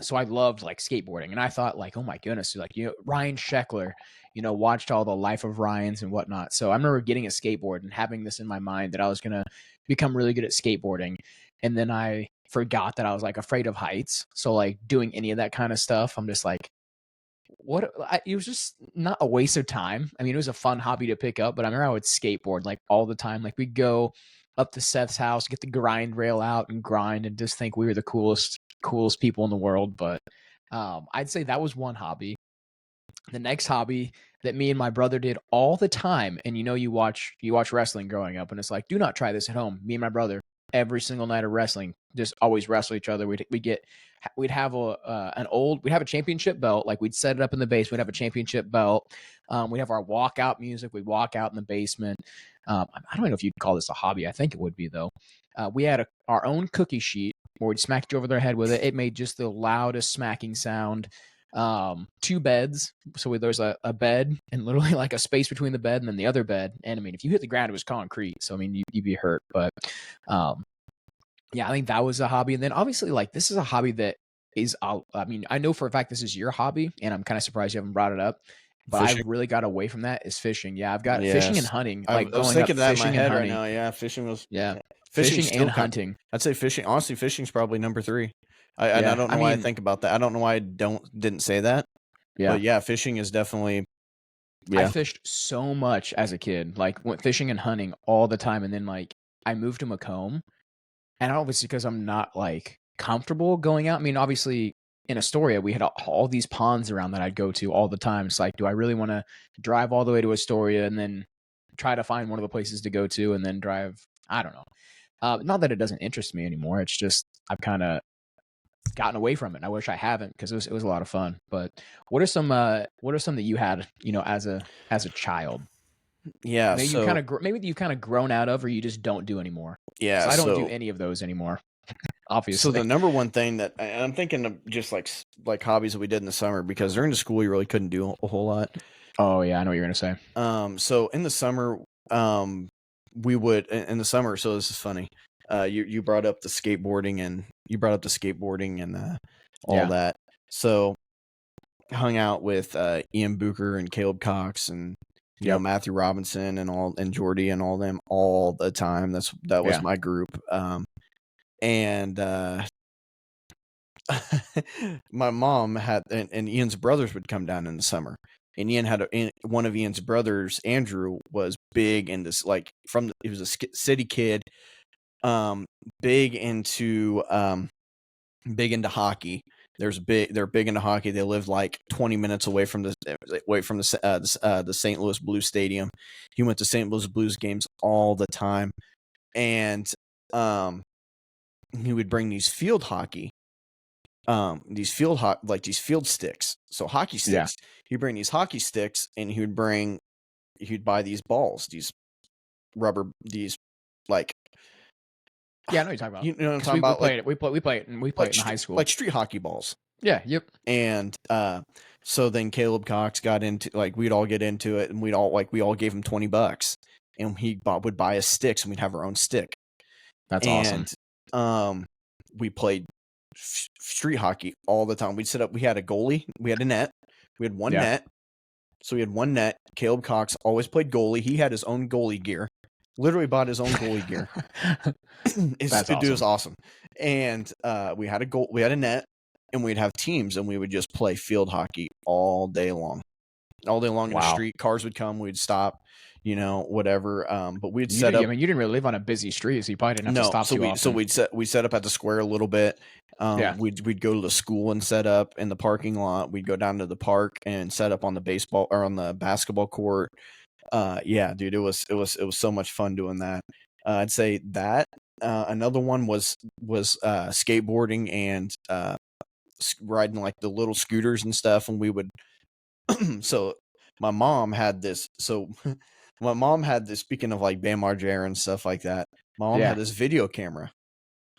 So I loved like skateboarding, and I thought like, oh my goodness, like Ryan Sheckler, watched all the Life of Ryans and whatnot. So I remember getting a skateboard and having this in my mind that I was gonna become really good at skateboarding, and then I forgot that I was like afraid of heights. So like doing any of that kind of stuff, I'm just like, it was just not a waste of time. I mean, it was a fun hobby to pick up, but I remember I would skateboard like all the time. Like we'd go up to Seth's house, get the grind rail out and grind and just think we were the coolest people in the world. But I'd say that was one hobby. The next hobby that me and my brother did all the time, and you watch wrestling growing up, and it's like, do not try this at home. Me and my brother, every single night of wrestling, just always wrestle each other. We'd have a championship belt. Like we'd set it up in the basement. We'd have a championship belt. We'd have our walkout music. We'd walk out in the basement. I don't know if you'd call this a hobby. I think it would be though. We had our own cookie sheet where we'd smack you over their head with it. It made just the loudest smacking sound. Two beds, so there's a bed and literally like a space between the bed and then the other bed, and I mean if you hit the ground it was concrete, so I mean you'd be hurt. But yeah, I think that was a hobby. And then obviously like this is a hobby that is, I mean I know for a fact this is your hobby, and I'm kind of surprised you haven't brought it up, but Fishing. I've really got away from that, is fishing. Yeah, I've got fishing and hunting. I Like was growing up, thinking that in my fishing and head right hunting. now. Yeah, fishing was. Yeah, Fishing fishing and hunting. I'd say fishing. Honestly, fishing's probably number 3. And I Yeah, don't I know why I mean, think about that. I don't know why I didn't say that. yeah. But yeah, fishing is definitely. I Yeah. fished so much as a kid, like went fishing and hunting all the time, and then like I moved to Macomb, and obviously because I'm not like comfortable going out. I mean, obviously in Astoria we had all these ponds around that I'd go to all the time. It's like, do I really want to drive all the way to Astoria and then try to find one of the places to go to and then drive? I don't know. Not that it doesn't interest me anymore. It's just I've kind of gotten away from it. And I wish I haven't, because it was a lot of fun. But what are some that you had, as a child? Yeah. Maybe So you've kind of grown out of, or you just don't do anymore. Because yeah. I don't do So any of those anymore, so obviously. the number one thing that, and I'm thinking of just like hobbies that we did in the summer, because during the school you really couldn't do a whole lot. Oh yeah, I know what you're gonna say. So in the summer, we would in the summer. So this is funny. You brought up the skateboarding and all Yeah. that. So hung out with Ian Booker and Caleb Cox and Yep. Matthew Robinson and Jordy and all them all the time. That was Yeah. my group. And my mom had, and Ian's brothers would come down in the summer. And Ian had one of Ian's brothers, Andrew, was big into like he was a city kid, big into hockey. They're big into hockey. They lived like 20 minutes away from the St. Louis Blues stadium. He went to St. Louis Blues games all the time, and he would bring these field hockey, these field sticks. So hockey sticks. Yeah. He'd bring these hockey sticks, and he'd buy these balls, these rubber, these like. Yeah, I know what you're talking about. You know what I'm talking We about? played it. We play it, and we play it in high school. Like street hockey balls. Yeah. Yep. And so then Caleb Cox got into, like, we'd all get into it, and we all gave him $20, and he would buy us sticks, and we'd have our own stick. That's awesome. And we played street hockey all the time. We had a goalie, we had a net, we had one net. So we had one net. Caleb Cox always played goalie. He had his own goalie gear. Literally bought his own goalie gear. That's awesome. It was awesome. And we had a net, and we'd have teams, and we would just play field hockey all day long in the street. Cars would come, we'd stop, whatever. But we'd set up. I mean, you didn't really live on a busy street, so you probably didn't have to stop too often. So we'd set up at the square a little bit. We'd go to the school and set up in the parking lot. We'd go down to the park and set up on the baseball or on the basketball court. Yeah, dude, it was so much fun doing that. I'd say that. Another one was skateboarding and riding like the little scooters and stuff, and we would. So my mom had this. Speaking of like Bam Margera and stuff like that, my mom had this video camera,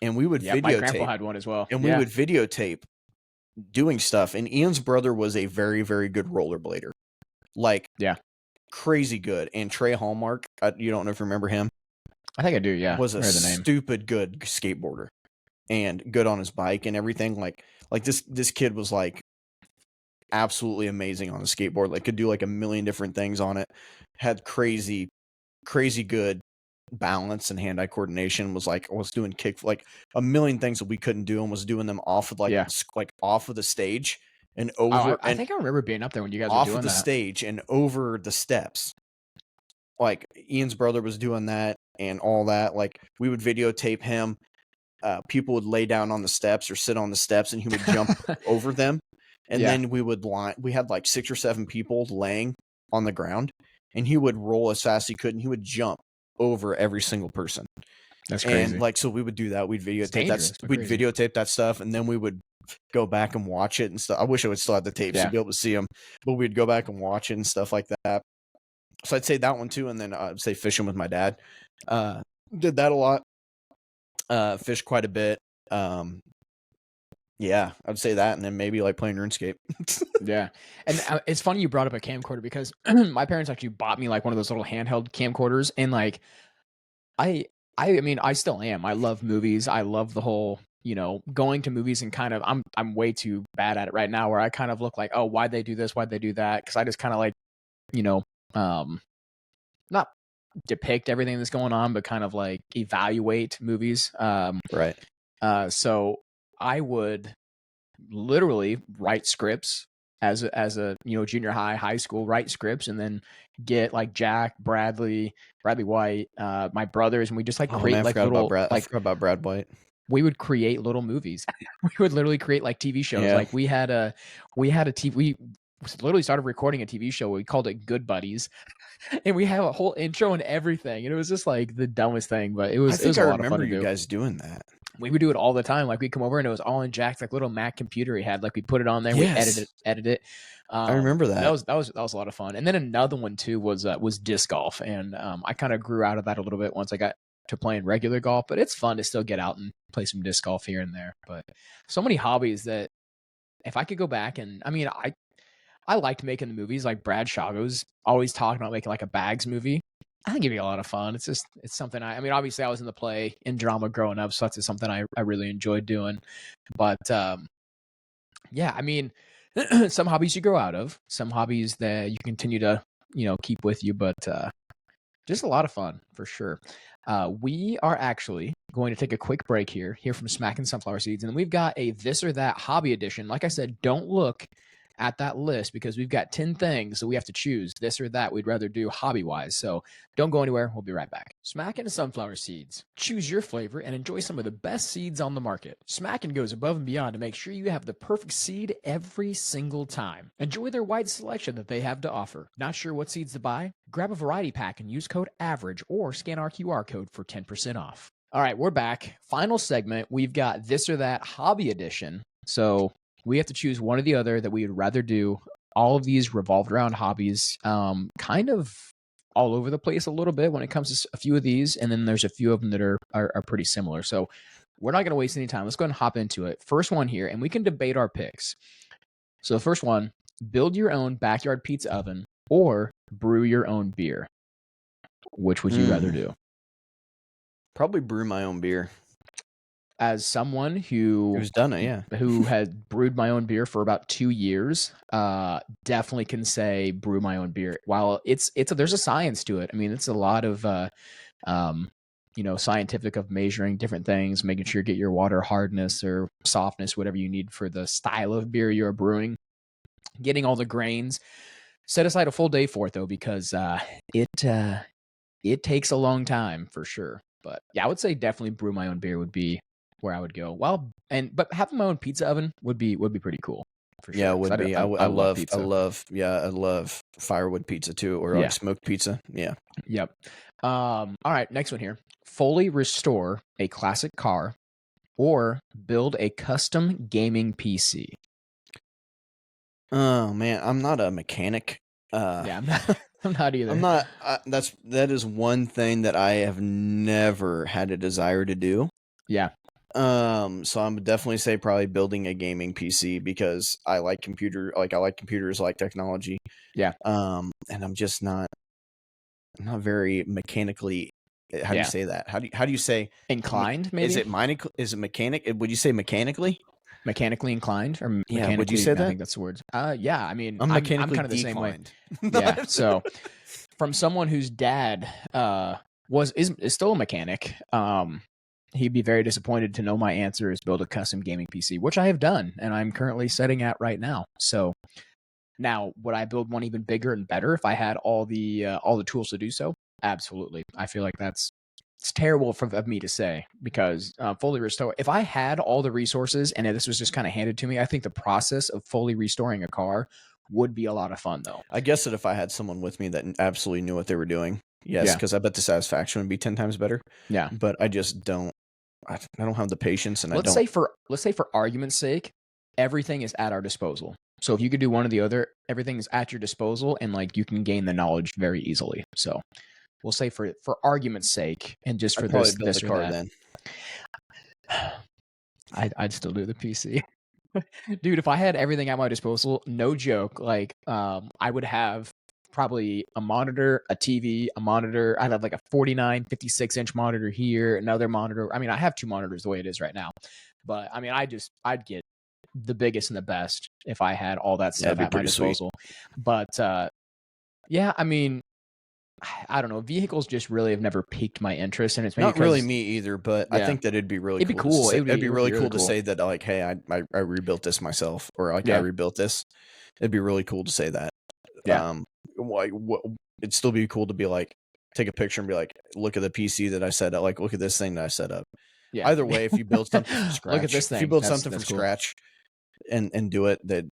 and we would videotape. My grandpa had one as well, and we would videotape doing stuff. And Ian's brother was a very, very good rollerblader. Like, crazy good. And Trey Hallmark, you don't know if you remember him. I think I do, yeah. Was I a heard the name. stupid good skateboarder and good on his bike and everything. Like this kid was like absolutely amazing on a skateboard. Like could do like a million different things on it. Had crazy good balance and hand-eye coordination. Was doing kick like a million things that we couldn't do and was doing them off of like off of the stage and over I think I remember being up there when you guys were off doing of the that. stage and over the steps. Like Ian's brother was doing that and all that. Like we would videotape him. People would lay down on the steps or sit on the steps and he would jump over them. And then we had like 6 or 7 people laying on the ground and he would roll as fast as he could and he would jump over every single person. That's crazy. And like, so we would do that. We'd videotape that stuff and then we would go back and watch it and stuff. I wish I would still have the tapes to be able to see them, but we'd go back and watch it and stuff like that. So I'd say that one too. And then I'd say fishing with my dad. Did that a lot. Fished quite a bit. Yeah, I'd say that, and then maybe like playing RuneScape. Yeah, and it's funny you brought up a camcorder because my parents actually bought me like one of those little handheld camcorders, and like I mean I still am. I love movies. I love the whole going to movies and kind of I'm way too bad at it right now where I kind of look like, oh, why'd they do this, why'd they do that, because I just kind of like not depict everything that's going on, but kind of like evaluate movies. Right. So I would literally write scripts as a junior high school, write scripts and then get like Jack, Bradley White, my brothers, and we just like create like little I forgot about Brad White. We would create little movies. We would literally create like TV shows. Yeah. Like we had a TV. We literally started recording a TV show. We called it Good Buddies, and we have a whole intro and everything. And it was just like the dumbest thing, but it was. I remember you guys doing that. We would do it all the time. Like we'd come over and it was all in Jack's like little Mac computer he had. Like we put it on there, we edit it. I remember that. That was a lot of fun. And then another one too was disc golf, and I kind of grew out of that a little bit once I got to playing regular golf. But it's fun to still get out and play some disc golf here and there. But so many hobbies that if I could go back and I mean I liked making the movies. Like Brad Shago's always talking about making like a Bags movie. I think it'd be a lot of fun. It's something I mean, obviously I was in the play in drama growing up, so that's just something I really enjoyed doing. But yeah, I mean, some hobbies you grow out of, some hobbies that you continue to, keep with you, but just a lot of fun for sure. We are actually going to take a quick break here from Smacking Sunflower Seeds, and we've got a This or That hobby edition. Like I said, don't look at that list because we've got 10 things that we have to choose, this or that we'd rather do hobby-wise. So don't go anywhere. We'll be right back. Smackin' Sunflower Seeds. Choose your flavor and enjoy some of the best seeds on the market. Smackin' goes above and beyond to make sure you have the perfect seed every single time. Enjoy their wide selection that they have to offer. Not sure what seeds to buy? Grab a variety pack and use code AVERAGE or scan our QR code for 10% off. All right, we're back. Final segment. We've got This or That hobby edition. So we have to choose one or the other that we would rather do. All of these revolved around hobbies, kind of all over the place a little bit when it comes to a few of these. And then there's a few of them that are pretty similar. So we're not going to waste any time. Let's go ahead and hop into it. First one here, and we can debate our picks. So the first one, build your own backyard pizza oven or brew your own beer. Which would you rather do? Probably brew my own beer. As someone who's done it, yeah, who has brewed my own beer for about 2 years, definitely can say brew my own beer. While there's a science to it. I mean, it's a lot of scientific of measuring different things, making sure you get your water hardness or softness, whatever you need for the style of beer you're brewing, getting all the grains. Set aside a full day for it though, because it takes a long time for sure. But yeah, I would say definitely brew my own beer would be where I would go. Well, but having my own pizza oven would be pretty cool. For sure. Yeah, it would be. I love pizza. I love firewood pizza too, or like smoked pizza. Yeah. Yep. All right, next one here. Fully restore a classic car or build a custom gaming PC. Oh man, I'm not a mechanic. Yeah, I'm not either. I'm not. That is one thing that I have never had a desire to do. Yeah. So I'm definitely say probably building a gaming PC because I like computers, I like technology. Yeah. And I'm just not not very mechanically. How do you say that? How do you say inclined? Maybe is it mechanic? Would you say mechanically? Mechanically inclined or Yeah. Would you mechanically? say I that? think that's the word. Yeah. I mean, I'm I'm mechanically kind of the same way. declined. Yeah. So from someone whose dad is still a mechanic, he'd be very disappointed to know my answer is build a custom gaming PC, which I have done and I'm currently setting at right now. So now, would I build one even bigger and better if I had all the tools to do so? Absolutely. I feel like it's terrible of me to say because fully restore. If I had all the resources and this was just kind of handed to me, I think the process of fully restoring a car would be a lot of fun, though. I guess that if I had someone with me that absolutely knew what they were doing, yes, because I bet the satisfaction would be 10 times better. Yeah, but I just don't. I don't have the patience, and let's say for argument's sake, everything is at our disposal. So if you could do one or the other, everything is at your disposal, and like you can gain the knowledge very easily. So we'll say for argument's sake, and just for I'd probably this build a or car that. then. I'd still do the PC. Dude, if I had everything at my disposal, no joke, like I would have probably a monitor, a TV, a monitor. I'd have like a 49, 56-inch monitor here, another monitor. I mean, I have 2 monitors the way it is right now. But I mean, I'd get the biggest and the best if I had all that stuff at my disposal. Sweet. But yeah, I mean, I don't know. Vehicles just really have never piqued my interest, and it's maybe not really me either. But I think that it'd be really cool. It'd be really cool to say that, like, hey, I rebuilt this myself, or like I rebuilt this. It'd be really cool to say that. Yeah. It'd still be cool to be like, take a picture and be like, look at the PC that I set up. Like, look at this thing that I set up. Yeah. Either way, if you build something from scratch, look at this thing. If you build something from scratch and do it, that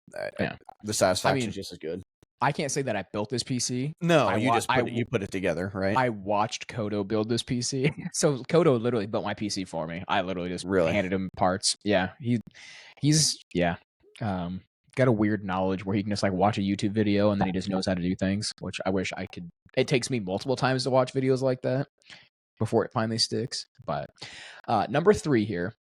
the satisfaction is just as good. I can't say that I built this PC. No, you put it together, right? I watched Kodo build this PC. So Kodo literally built my PC for me. I literally just handed him parts. Yeah, he's got a weird knowledge where he can just like watch a YouTube video and then he just knows how to do things, which I wish I could. It takes me multiple times to watch videos like that before it finally sticks. But number 3 here.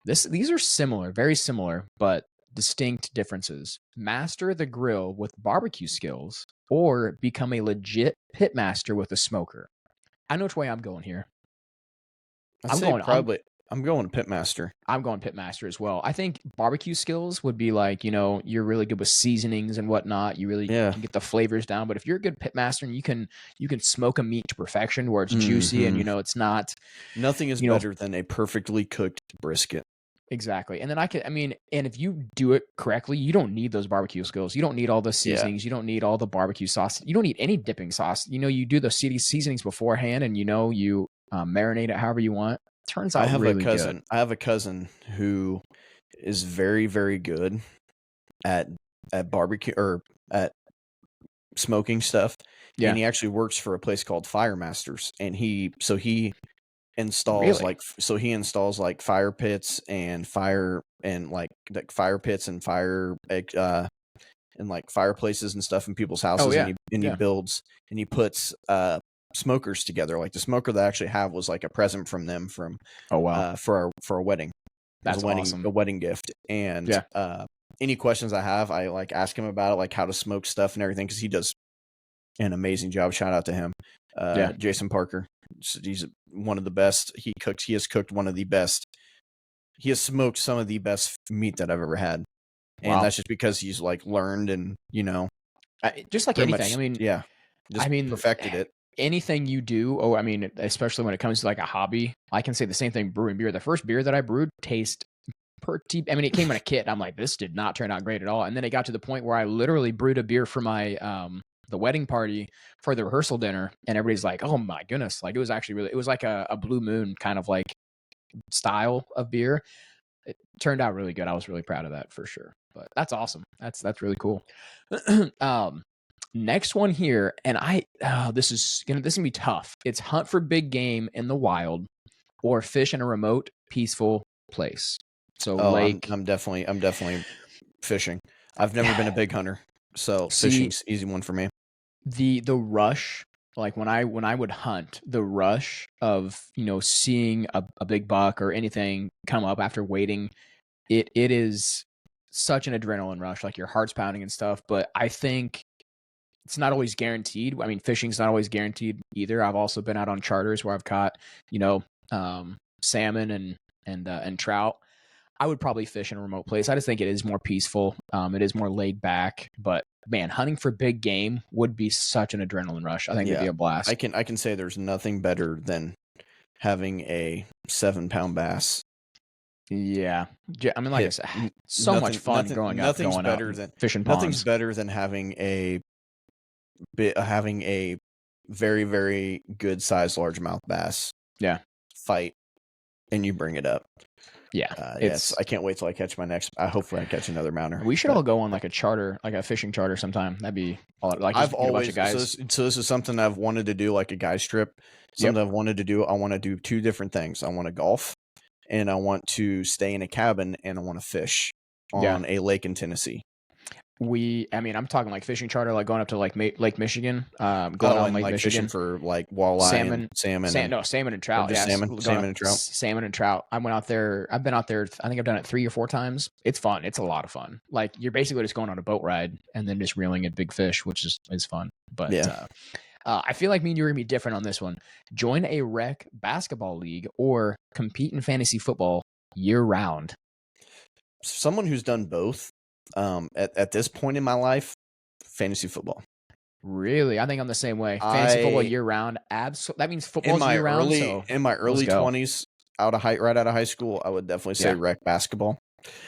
These are similar, very similar, but distinct differences. Master the grill with barbecue skills or become a legit pit master with a smoker. I know which way I'm going here. I'm going pit master. I'm going pit master as well. I think barbecue skills would be like, you're really good with seasonings and whatnot. You really can get the flavors down. But if you're a good pit master and you can smoke a meat to perfection where it's juicy and it's not. Nothing is better than a perfectly cooked brisket. Exactly. And then and if you do it correctly, you don't need those barbecue skills. You don't need all the seasonings. You don't need all the barbecue sauce. You don't need any dipping sauce. You do the seasonings beforehand and you marinate it however you want. Turns out really good. I have a cousin who is very, very good at barbecue or at smoking stuff. Yeah. And he actually works for a place called Fire Masters. And he installs like fire pits and fire and like fireplaces and stuff in people's houses. He builds and he puts smokers together. Like the smoker that I actually have was like a present from them for a wedding. That's awesome. A wedding gift. And any questions I have, I like ask him about it, like how to smoke stuff and everything, because he does an amazing job. Shout out to him. Jason Parker. He's one of the best. He has cooked one of the best. He has smoked some of the best meat that I've ever had. And that's just because he's like learned and, just like anything. Perfected it. Anything you do, especially when it comes to like a hobby, I can say the same thing brewing beer. The first beer that I brewed tastes it came in a kit. And I'm like, this did not turn out great at all. And then it got to the point where I literally brewed a beer for my the wedding party for the rehearsal dinner, and everybody's like, oh my goodness, like it was actually it was like a Blue Moon kind of like style of beer. It turned out really good. I was really proud of that for sure. But that's awesome. That's really cool. Next one here, and this is gonna be tough. It's hunt for big game in the wild or fish in a remote, peaceful place. So I'm definitely fishing. I've never been a big hunter, so fishing's easy one for me. The rush, like when I would hunt, the rush of seeing a big buck or anything come up after waiting, it is such an adrenaline rush, like your heart's pounding and stuff. But I think it's not always guaranteed. I mean, fishing's not always guaranteed either. I've also been out on charters where I've caught, salmon and trout. I would probably fish in a remote place. I just think it is more peaceful. It is more laid back. But man, hunting for big game would be such an adrenaline rush. I think it'd be a blast. I can say there's nothing better than having a 7-pound bass. Yeah, I mean, like I said, so much fun growing up, going out fishing ponds. Nothing's better than having a very, very good sized largemouth bass. Yeah, fight, and you bring it up. Yeah, I can't wait till I catch my next. Hopefully, I catch another mounter. We should all go on like a charter, like a fishing charter sometime. That'd be like I've always guys. So this is something I've wanted to do, like a guys trip. Something I've wanted to do. I want to do 2 different things. I want to golf, and I want to stay in a cabin, and I want to fish on a lake in Tennessee. I'm talking like fishing charter, like going up to like Lake Michigan, going on Lake Michigan fishing for like walleye, salmon and trout. Yeah, salmon and trout. Salmon and trout. I went out there. I've been out there. I think I've done it 3 or 4 times. It's fun. It's a lot of fun. Like you're basically just going on a boat ride and then just reeling at big fish, which is fun. But I feel like me and you are gonna be different on this one. Join a rec basketball league or compete in fantasy football year round. Someone who's done both. At this point in my life, fantasy football. Really? I think I'm the same way. Fantasy football year round. That means football's year round. In my early 20s, right out of high school, I would definitely say rec basketball.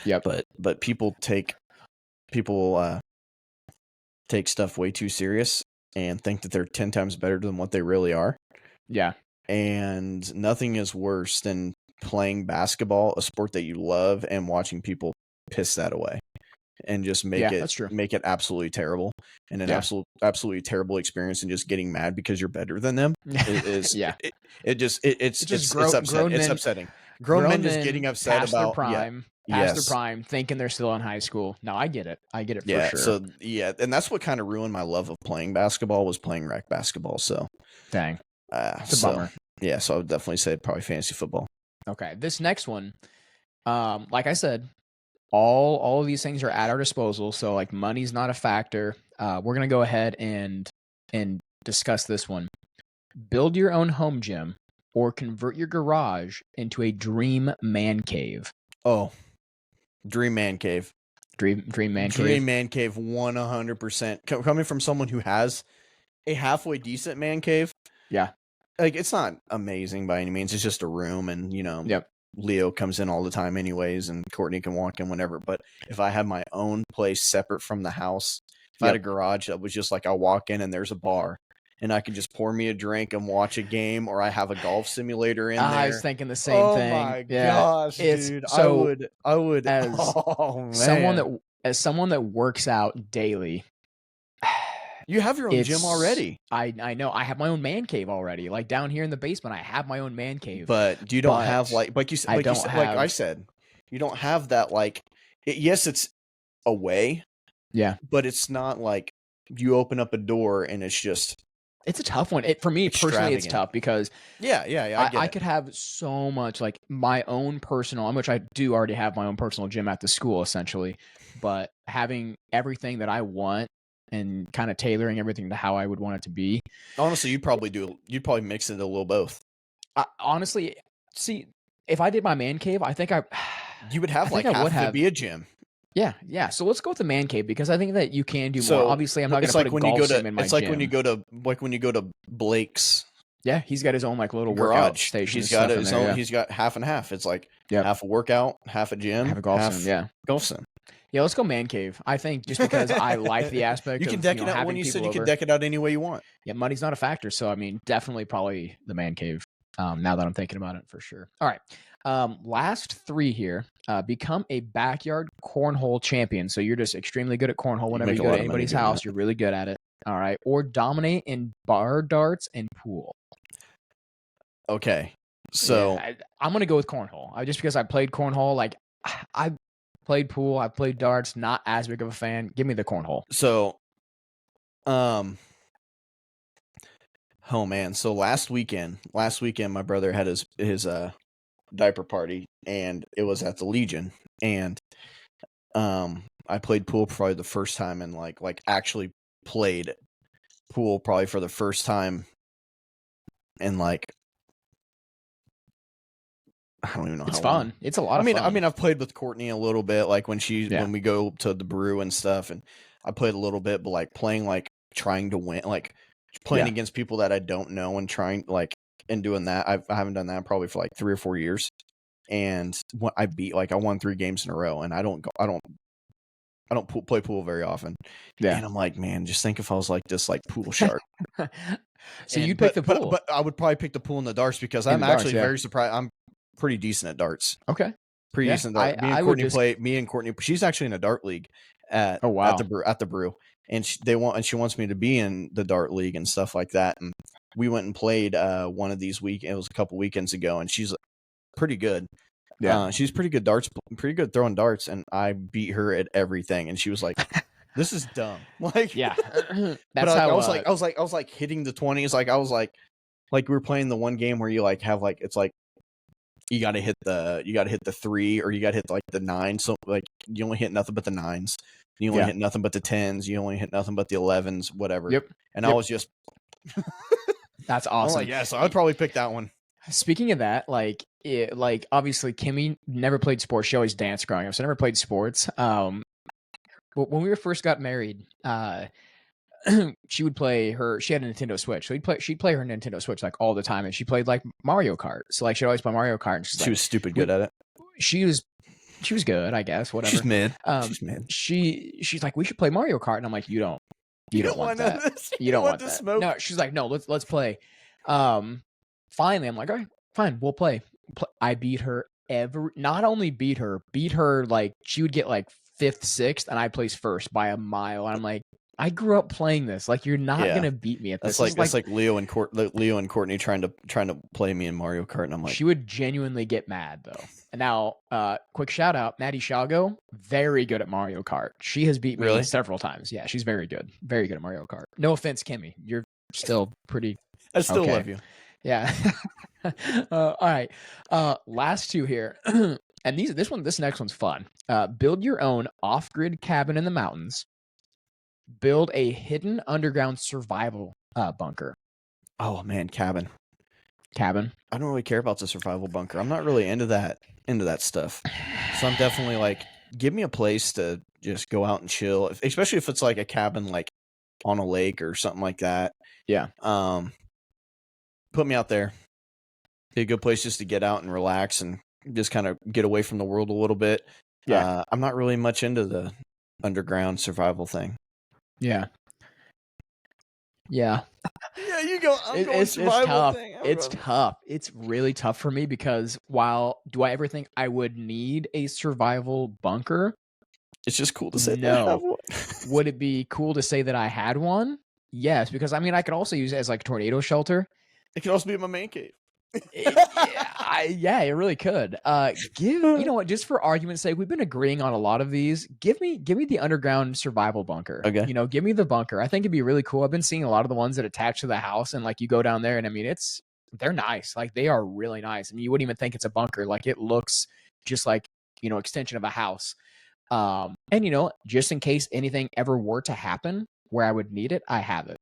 Yeah, but people take stuff way too serious and think that they're 10 times better than what they really are. Yeah. And nothing is worse than playing basketball, a sport that you love, and watching people piss that away. And just make it absolutely terrible, and an absolutely terrible experience, and just getting mad because you're better than them it's upsetting. Grown men just getting upset about past their prime, thinking they're still in high school. No, I get it for sure. So and that's what kind of ruined my love of playing basketball, was playing rec basketball. So dang, it's a bummer. Yeah, so I would definitely say probably fantasy football. Okay, this next one, like I said, all of these things are at our disposal, so like money's not a factor. We're gonna go ahead and discuss this one. Build your own home gym or convert your garage into a dream man cave. Oh, dream man cave. Dream man cave. Dream man cave 100%. Coming from someone who has a halfway decent man cave. Yeah. Like, it's not amazing by any means. It's just a room, and Leo comes in all the time anyways, and Courtney can walk in whenever. But if I had my own place separate from the house, if I had a garage that was just like, I walk in and there's a bar, and I can just pour me a drink and watch a game, or I have a golf simulator in there. I was thinking the same thing. Oh my gosh, dude! So I would. As someone that works out daily. You have your own gym already. I know. I have my own man cave already. Like down here in the basement, I have my own man cave. But you don't have like I said, you don't have that like. Yes, it's a way. Yeah, but it's not like you open up a door and it's just. It's a tough one. For me personally, it's tough because I could have so much like my own personal, which I do already have my own personal gym at the school essentially, but having everything that I want. And kind of tailoring everything to how I would want it to be. Honestly, you'd probably mix it a little both. Honestly, see, if I did my man cave, I think you would have to be a gym. Yeah. So let's go with the man cave because I think that you can do more. Obviously, I'm not going to put a golf sim in my gym. It's like when you go to Blake's. Yeah, he's got his own like little workout station. He's got his own. He's got half and half. It's like half a workout, half a gym, half a golf sim. Yeah, golf sim. Yeah, let's go man cave. I think just because I like the aspect. You can deck it out when you said you can deck it out any way you want. Yeah, money's not a factor, so I mean, definitely probably the man cave. Now that I'm thinking about it, for sure. All right, last 3 here. Become a backyard cornhole champion. So you're just extremely good at cornhole. Whenever you go to anybody's house, you're really good at it. All right, or dominate in bar darts and pool. Okay, so I'm gonna go with cornhole. Just because I played cornhole, like I played pool, I played darts, not as big of a fan. Give me the cornhole. So, oh man. So last weekend, my brother had his diaper party, and it was at the Legion, and I played pool probably the first time, and like actually played pool probably for the first time in like, I don't even know It's how long. fun. It's a lot of fun. I mean, I've played with Courtney a little bit, like when we go to the brew and stuff, and I played a little bit, but like playing, like trying to win, like playing against people that I don't know and trying like and doing that. I haven't done that probably for like 3 or 4 years, and I won 3 games in a row, and I don't play pool very often. Yeah. And I'm like, man, just think if I was like this, like pool shark. So you'd pick the pool, but I would probably pick the pool in the darts because I'm actually very surprised. I'm pretty decent at darts. Okay. Pretty decent at darts. Me and Courtney, she's actually in a dart league at the brew. And she wants me to be in the dart league and stuff like that. And we went and played one of these it was a couple weekends ago, and she's pretty good. Yeah. She's pretty good throwing darts, and I beat her at everything. And she was like, this is dumb. Like, yeah. That's how I was like hitting the 20s. Like I was like we were playing the one game where you like have like, it's like you got to hit the 3 or you got to hit like the 9. So like you only hit nothing but the 9s. You only hit nothing but the 10s. You only hit nothing but the 11s, whatever. Yep. And I was just, that's awesome. I'm like, yeah, so I'd probably pick that one. Speaking of that, like obviously Kimmy never played sports. She always danced growing up, so never played sports. But when we first got married, she would play she had a Nintendo Switch. So she'd play her Nintendo Switch like all the time, and she played like Mario Kart. So like she'd always play Mario Kart, and she was stupid good at it. She was good, I guess, whatever. She's mid. She's like, we should play Mario Kart, and I'm like, you don't want that. You don't want that. Smoke. No, she's like, no, let's play. Finally, I'm like, all right, fine, we'll play. I beat her not only beat her like she would get like 5th, 6th, and I placed first by a mile. And I'm like, I grew up playing this. Like, you're not gonna beat me at this. That's like Leo and Courtney trying to play me in Mario Kart, and I'm like, she would genuinely get mad though. And now, quick shout out, Maddie Shago, very good at Mario Kart. She has beat me several times. Yeah, she's very good at Mario Kart. No offense, Kimmy, you're still pretty. I still love you. Yeah. All right. Last 2 here. And this next one's fun. Build your own off-grid cabin in the mountains. Build a hidden underground survival bunker. Oh man, cabin. I don't really care about the survival bunker. I'm not really into that stuff. So I'm definitely like, give me a place to just go out and chill, especially if it's like a cabin like on a lake or something like that. Yeah. Put me out there. Be a good place just to get out and relax and just kind of get away from the world a little bit. Yeah. I'm not really much into the underground survival thing. Yeah. Yeah, you go. It's tough. Thing. It's tough. It's really tough for me because do I ever think I would need a survival bunker? It's just cool to say no. That I have one. Would it be cool to say that I had one? Yes, because I mean I could also use it as like a tornado shelter. It could also be in my man cave. Yeah, it really could. You know what? Just for argument's sake, we've been agreeing on a lot of these. Give me the underground survival bunker. Okay. You know, give me the bunker. I think it'd be really cool. I've been seeing a lot of the ones that attach to the house, and like you go down there, and I mean, they're nice. Like they are really nice. I mean, you wouldn't even think it's a bunker. Like it looks just like extension of a house. And just in case anything ever were to happen where I would need it, I have it.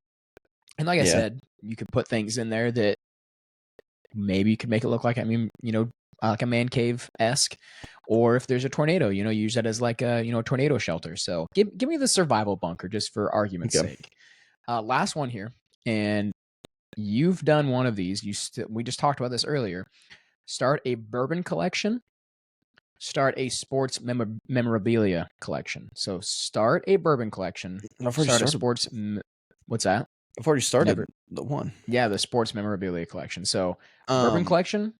And like I said, you could put things in there that maybe you could make it look like, like a man cave-esque, or if there's a tornado, use that as like a, tornado shelter. So give me the survival bunker just for argument's sake. Last one here. And you've done one of these. We just talked about this earlier. Start a bourbon collection. Start a sports memorabilia collection. So start a bourbon collection. Start a sports. What's that? I've already started the one. Yeah, the sports memorabilia collection. So bourbon collection,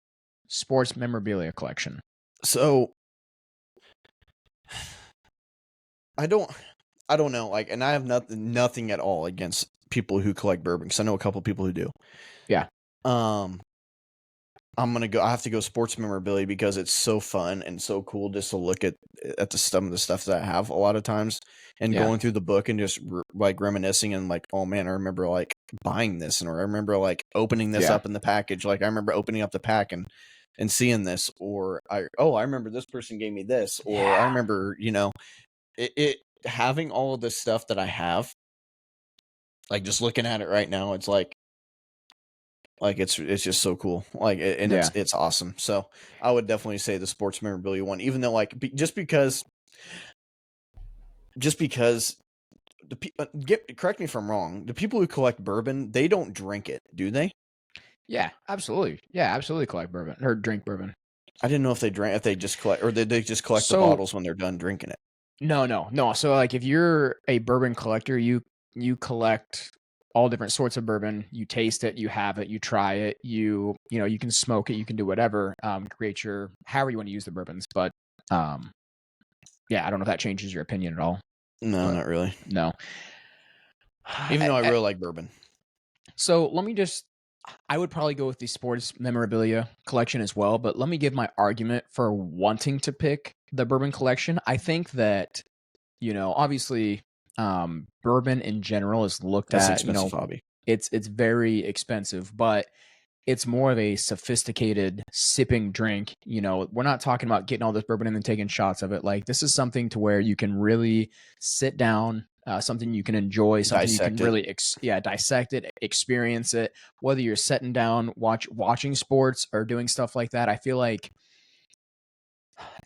sports memorabilia collection. So I don't know. Like, and I have nothing at all against people who collect bourbon, because I know a couple people who do. Yeah. I have to go sports memorabilia because it's so fun and so cool just to look at some of the stuff that I have a lot of times, and going through the book and just like reminiscing and like, oh man, I remember like buying this, and or I remember like opening this up in the package. Like I remember opening up the pack and seeing this, or I remember this person gave me this, or I remember, it having all of this stuff that I have Like just looking at it right now, it's like it's just so cool. Like and it's awesome. So I would definitely say the sports memorabilia one, even though like just because correct me if I'm wrong. The people who collect bourbon, they don't drink it, do they? Yeah, absolutely. Yeah, absolutely collect bourbon or drink bourbon. I didn't know if they just collect, or did they just collect the bottles when they're done drinking it? No. So like if you're a bourbon collector, you collect all different sorts of bourbon. You taste it, you have it, you try it, you can smoke it, you can do whatever, create your however you want to use the bourbons. But yeah, I don't know if that changes your opinion at all. No, not really. No. Even though I really like bourbon. So I would probably go with the sports memorabilia collection as well, but let me give my argument for wanting to pick the bourbon collection. I think that, obviously, bourbon in general is looked That's at, an expensive hobby. It's very expensive, but it's more of a sophisticated sipping drink. We're not talking about getting all this bourbon and then taking shots of it. Like this is something to where you can really sit down, something you can enjoy, something dissect you can really dissect it, experience it, whether you're sitting down watching sports or doing stuff like that. I feel like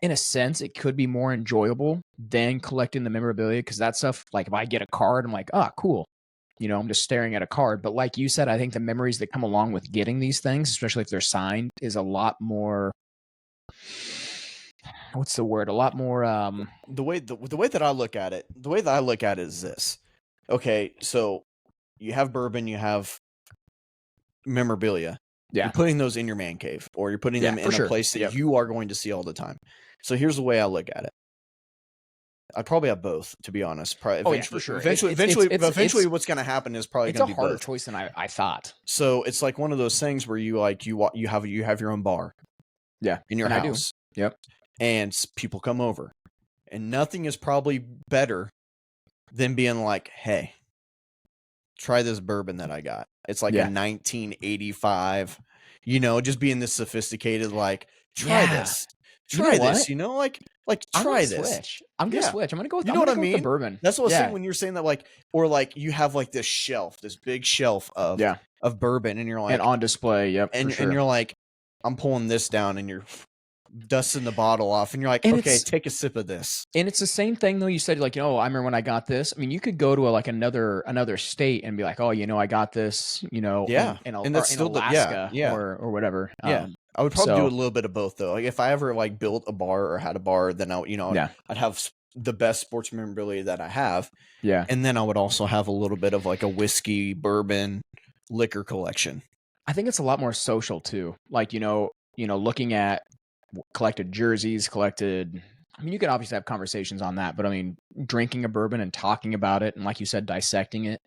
in a sense it could be more enjoyable than collecting the memorabilia, because that stuff, like if I get a card, I'm like, oh cool, I'm just staring at a card. But like you said, I think the memories that come along with getting these things, especially if they're signed, is a lot more, what's the word? A lot more the way that I look at it, is this. Okay, so you have bourbon, you have memorabilia. Yeah. You're putting those in your man cave, or you're putting them in a place that you are going to see all the time. So here's the way I look at it. I'd probably have both, to be honest. For sure. Eventually, what's going to happen is probably going to be both. It's a harder choice than I thought. So it's like one of those things where you have your own bar, in your house. Yep. And people come over, and nothing is probably better than being like, "Hey, try this bourbon that I got. It's like a 1985." Just being this sophisticated, like, try this. Try this, try this. I'm gonna switch. I'm gonna go with, what I mean? With the bourbon. That's what I was saying when you're saying that, like, or like you have like this big shelf of bourbon, and you're like, and on display. Yep. And you're like, I'm pulling this down, and you're dusting the bottle off, and you're like, okay, take a sip of this. And it's the same thing though. You said like, I remember when I got this. I mean, you could go to another state and be like, oh, I got this, in Alaska, or whatever. Yeah. I would probably do a little bit of both though. Like if I ever like built a bar or had a bar, then I'd have the best sports memorabilia that I have. Yeah. And then I would also have a little bit of like a whiskey, bourbon, liquor collection. I think it's a lot more social too. Like, looking at collected jerseys, I mean, you could obviously have conversations on that, but I mean, drinking a bourbon and talking about it, and like you said, dissecting it,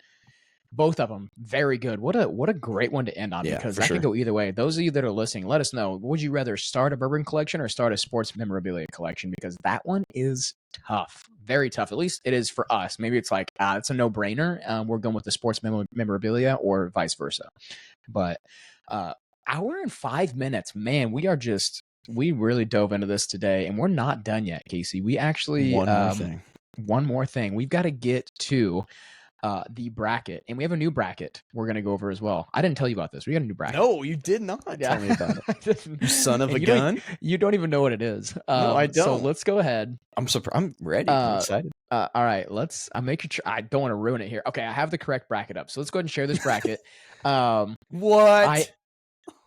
both of them very good. What a great one to end on, because that could go either way. Those of you that are listening, let us know. Would you rather start a bourbon collection or start a sports memorabilia collection? Because that one is tough, very tough. At least it is for us. Maybe it's like it's a no-brainer. We're going with the sports memorabilia, or vice versa. But hour and 5 minutes, man, we really dove into this today, and we're not done yet, Casey. We actually one more thing. We've got to get to the bracket, and we have a new bracket we're going to go over as well. I didn't tell you about this. We got a new bracket. No, you did not tell me about it. You son of a gun. You don't even know what it is. No, I don't. So let's go ahead. I'm surprised. I'm ready. I'm excited. All right, I'm making sure I don't want to ruin it here. Okay, I have the correct bracket up, so let's go ahead and share this bracket. What?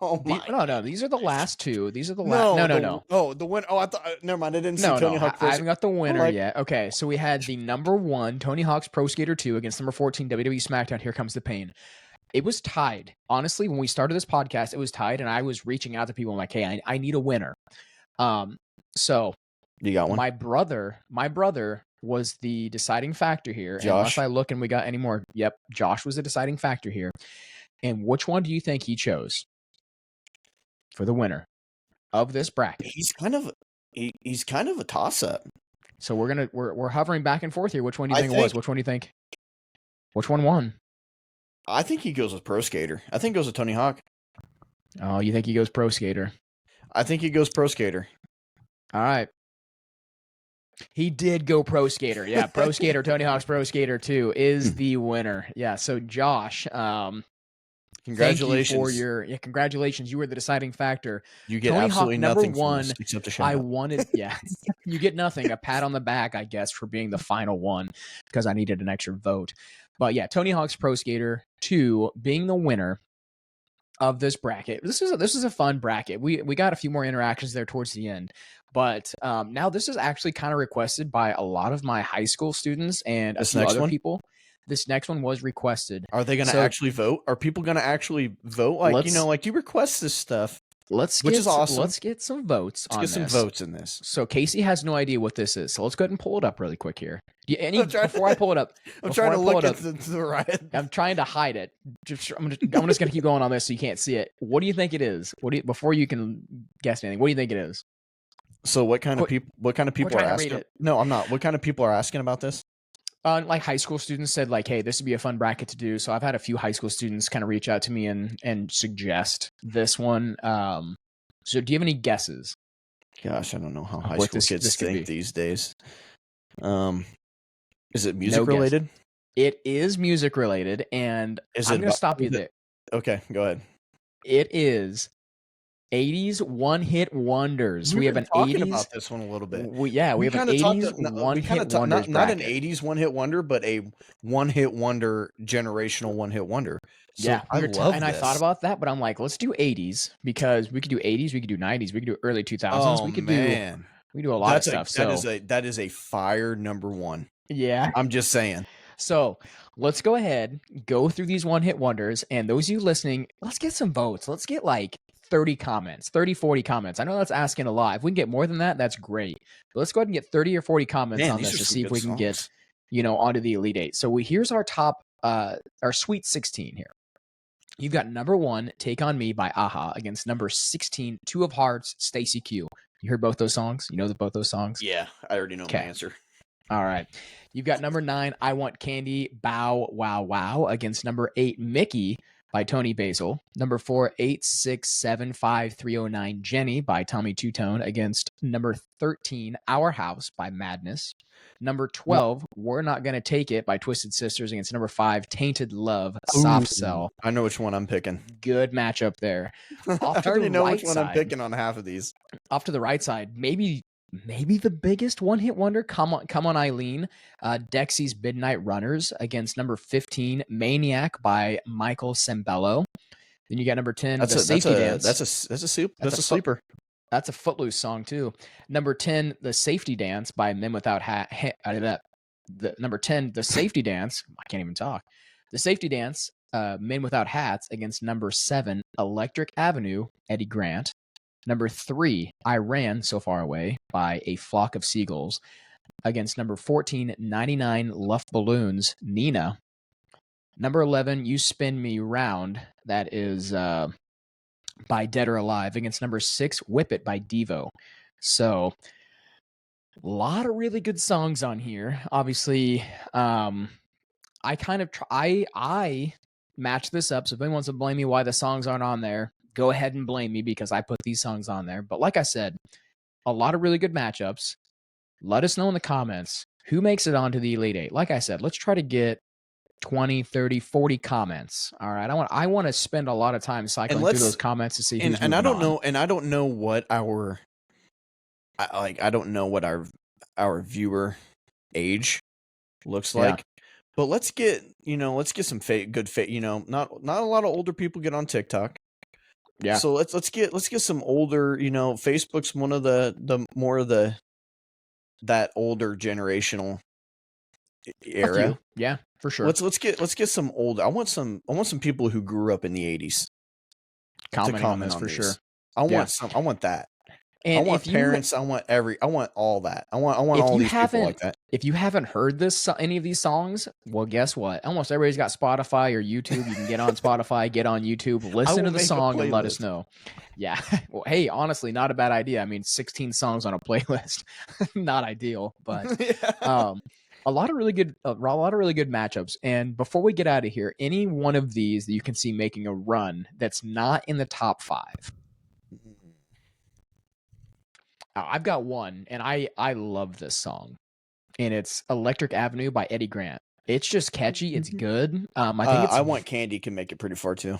No. These are the last two. These are the last. No. Oh, the win. Oh, I thought. Never mind. I didn't see Tony Hawk. I haven't got the winner yet. Okay, so we had the number 1 Tony Hawk's Pro Skater 2 against number 14 WWE SmackDown. Here Comes the Pain. It was tied. Honestly, when we started this podcast, it was tied, and I was reaching out to people. I'm like, hey, I need a winner. So you got one. My brother was the deciding factor here. Josh. Unless I look and we got any more. Yep, Josh was the deciding factor here. And which one do you think he chose for the winner of this bracket? He's kind of a toss-up. So we're hovering back and forth here. Which one do you think it was? Which one do you think? Which one won? I think he goes with Pro Skater. I think he goes with Tony Hawk. Oh, you think he goes Pro Skater? I think he goes Pro Skater. All right. He did go pro skater. Yeah, pro skater, Tony Hawk's Pro Skater 2 is the winner. Yeah, so Josh, congratulations. thank you for your congratulations. You were the deciding factor. You get Tony Hawk absolutely number nothing from 1. this except a shout out. You get nothing. A pat on the back, I guess, for being the final one because I needed an extra vote. But yeah, Tony Hawk's Pro Skater 2 being the winner of this bracket. This is a fun bracket. We got a few more interactions there towards the end. But now this is actually kind of requested by a lot of my high school students and a few other people. This next one was requested. Are they going to actually vote? Are people going to actually vote? Like, like you request this stuff. Which is awesome. Let's get some votes on this. Let's get some votes in this. So Casey has no idea what this is. So let's go ahead and pull it up really quick here. Before I pull it up, I'm trying to look at the right. I'm trying to hide it. I'm just going to keep going on this so you can't see it. What do you think it is? Before you can guess anything, what do you think it is? So what kind of people are asking? No, I'm not. What kind of people are asking about this? Like high school students said, like, hey, this would be a fun bracket to do. So I've had a few high school students kind of reach out to me and suggest this one. So do you have any guesses? Gosh, I don't know how high school kids think these days. Is it music related? It is music related, and I'm going to stop you there. Okay, go ahead. It is 80s one-hit wonders. We have an 80s about this one a little bit. We have an 80s one-hit wonders. Not an 80s one-hit wonder, but a one-hit wonder, generational one-hit wonder. So yeah, I love this. I thought about that, but I'm like, let's do 80s because we could do 80s, we could do 90s, we could do early 2000s. Oh, we do a lot of stuff. That is a fire number one. Yeah, I'm just saying. So let's go ahead, go through these one-hit wonders, and those of you listening, let's get some votes. Let's get like 30 comments, 30, 40 comments. I know that's asking a lot. If we can get more than that, that's great. But let's go ahead and get 30 or 40 comments on this to see if we can get, onto the Elite Eight. So here's our top, our Sweet 16 here. You've got number 1, Take On Me by Aha against number 16, Two of Hearts, Stacy Q. You heard both those songs? You know both those songs? Yeah, I already know my answer. All right. You've got number 9, I Want Candy, Bow Wow Wow against number 8, Mickey by Tony Basil. Number 4, 8675309 Jenny by Tommy Two Tone against number 13, Our House by Madness. Number 12, We're Not Gonna Take It by Twisted Sisters against number 5, Tainted Love, Soft Cell. I know which one I'm picking. Good matchup there. I already know which one I'm picking on half of these. Off to the right side, maybe the biggest one-hit wonder, Come On Eileen, Dexy's Midnight Runners against number 15, Maniac by Michael Sembello. Then you got number 10, The Safety Dance. That's a sleeper. That's a Footloose song too. Number 10, The Safety Dance by Men Without Number 10, The Safety Dance. I can't even talk. The Safety Dance, Men Without Hats against number 7, Electric Avenue, Eddie Grant. Number 3, I Ran So Far Away by A Flock of Seagulls against number 14, 99 Luft Balloons, Nina. Number 11, You Spin Me Round. That is by Dead or Alive against number 6, Whip It by Devo. So a lot of really good songs on here. Obviously, I match this up. So if anyone wants to blame me why the songs aren't on there, go ahead and blame me because I put these songs on there. But like I said, a lot of really good matchups. Let us know in the comments who makes it onto the Elite Eight. Like I said, let's try to get 20, 30, 40 comments. All right. I want to spend a lot of time cycling through those comments to see who's and I don't know, and I don't know what our our viewer age looks like. But let's get some good not a lot of older people get on TikTok. Yeah. So let's get some older, Facebook's one of the more of that older generational era. Yeah, for sure. Let's get some older. I want some people who grew up in the 80s. Comment on this for sure. I want that. And I want parents. I want all that. I want all these people like that. If you haven't heard any of these songs, well, guess what? Almost everybody's got Spotify or YouTube. You can get on Spotify, get on YouTube, listen to the song, and let us know. Yeah. Well, hey, honestly, not a bad idea. I mean, 16 songs on a playlist, not ideal, but a lot of really good matchups. And before we get out of here, any one of these that you can see making a run that's not in the top 5. I've got one, and I love this song, and it's Electric Avenue by Eddie Grant. It's just catchy. It's good. I think it's I Want Candy can make it pretty far too.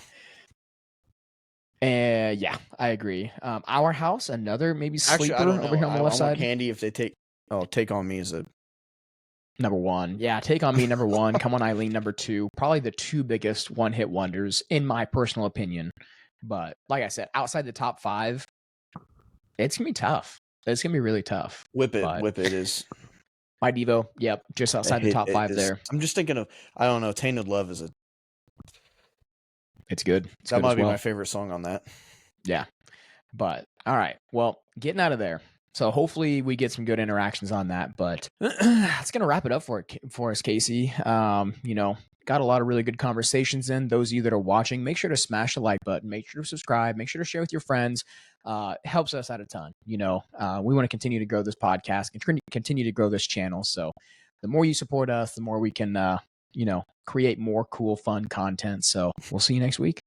Yeah, I agree. Our House, another maybe sleeper. Actually, I don't know. Over here on the left I Want side. Candy, if they Take On Me is a number one. Yeah, Take On Me, number one. Come On Eileen, number two. Probably the two biggest one-hit wonders, in my personal opinion. But like I said, outside the top five, it's going to be tough. It's going to be really tough. Whip It is. My Devo, yep, just outside the top five there. I'm just thinking of, I don't know, Tainted Love is It's good. That might be my favorite song on that. Yeah. But, all right. Well, getting out of there. So hopefully we get some good interactions on that. But that's going to wrap it up for us, Casey. Got a lot of really good conversations in. Those of you that are watching, make sure to smash the like button. Make sure to subscribe. Make sure to share with your friends. It helps us out a ton. We want to continue to grow this podcast and continue to grow this channel. So the more you support us, the more we can, create more cool, fun content. So we'll see you next week.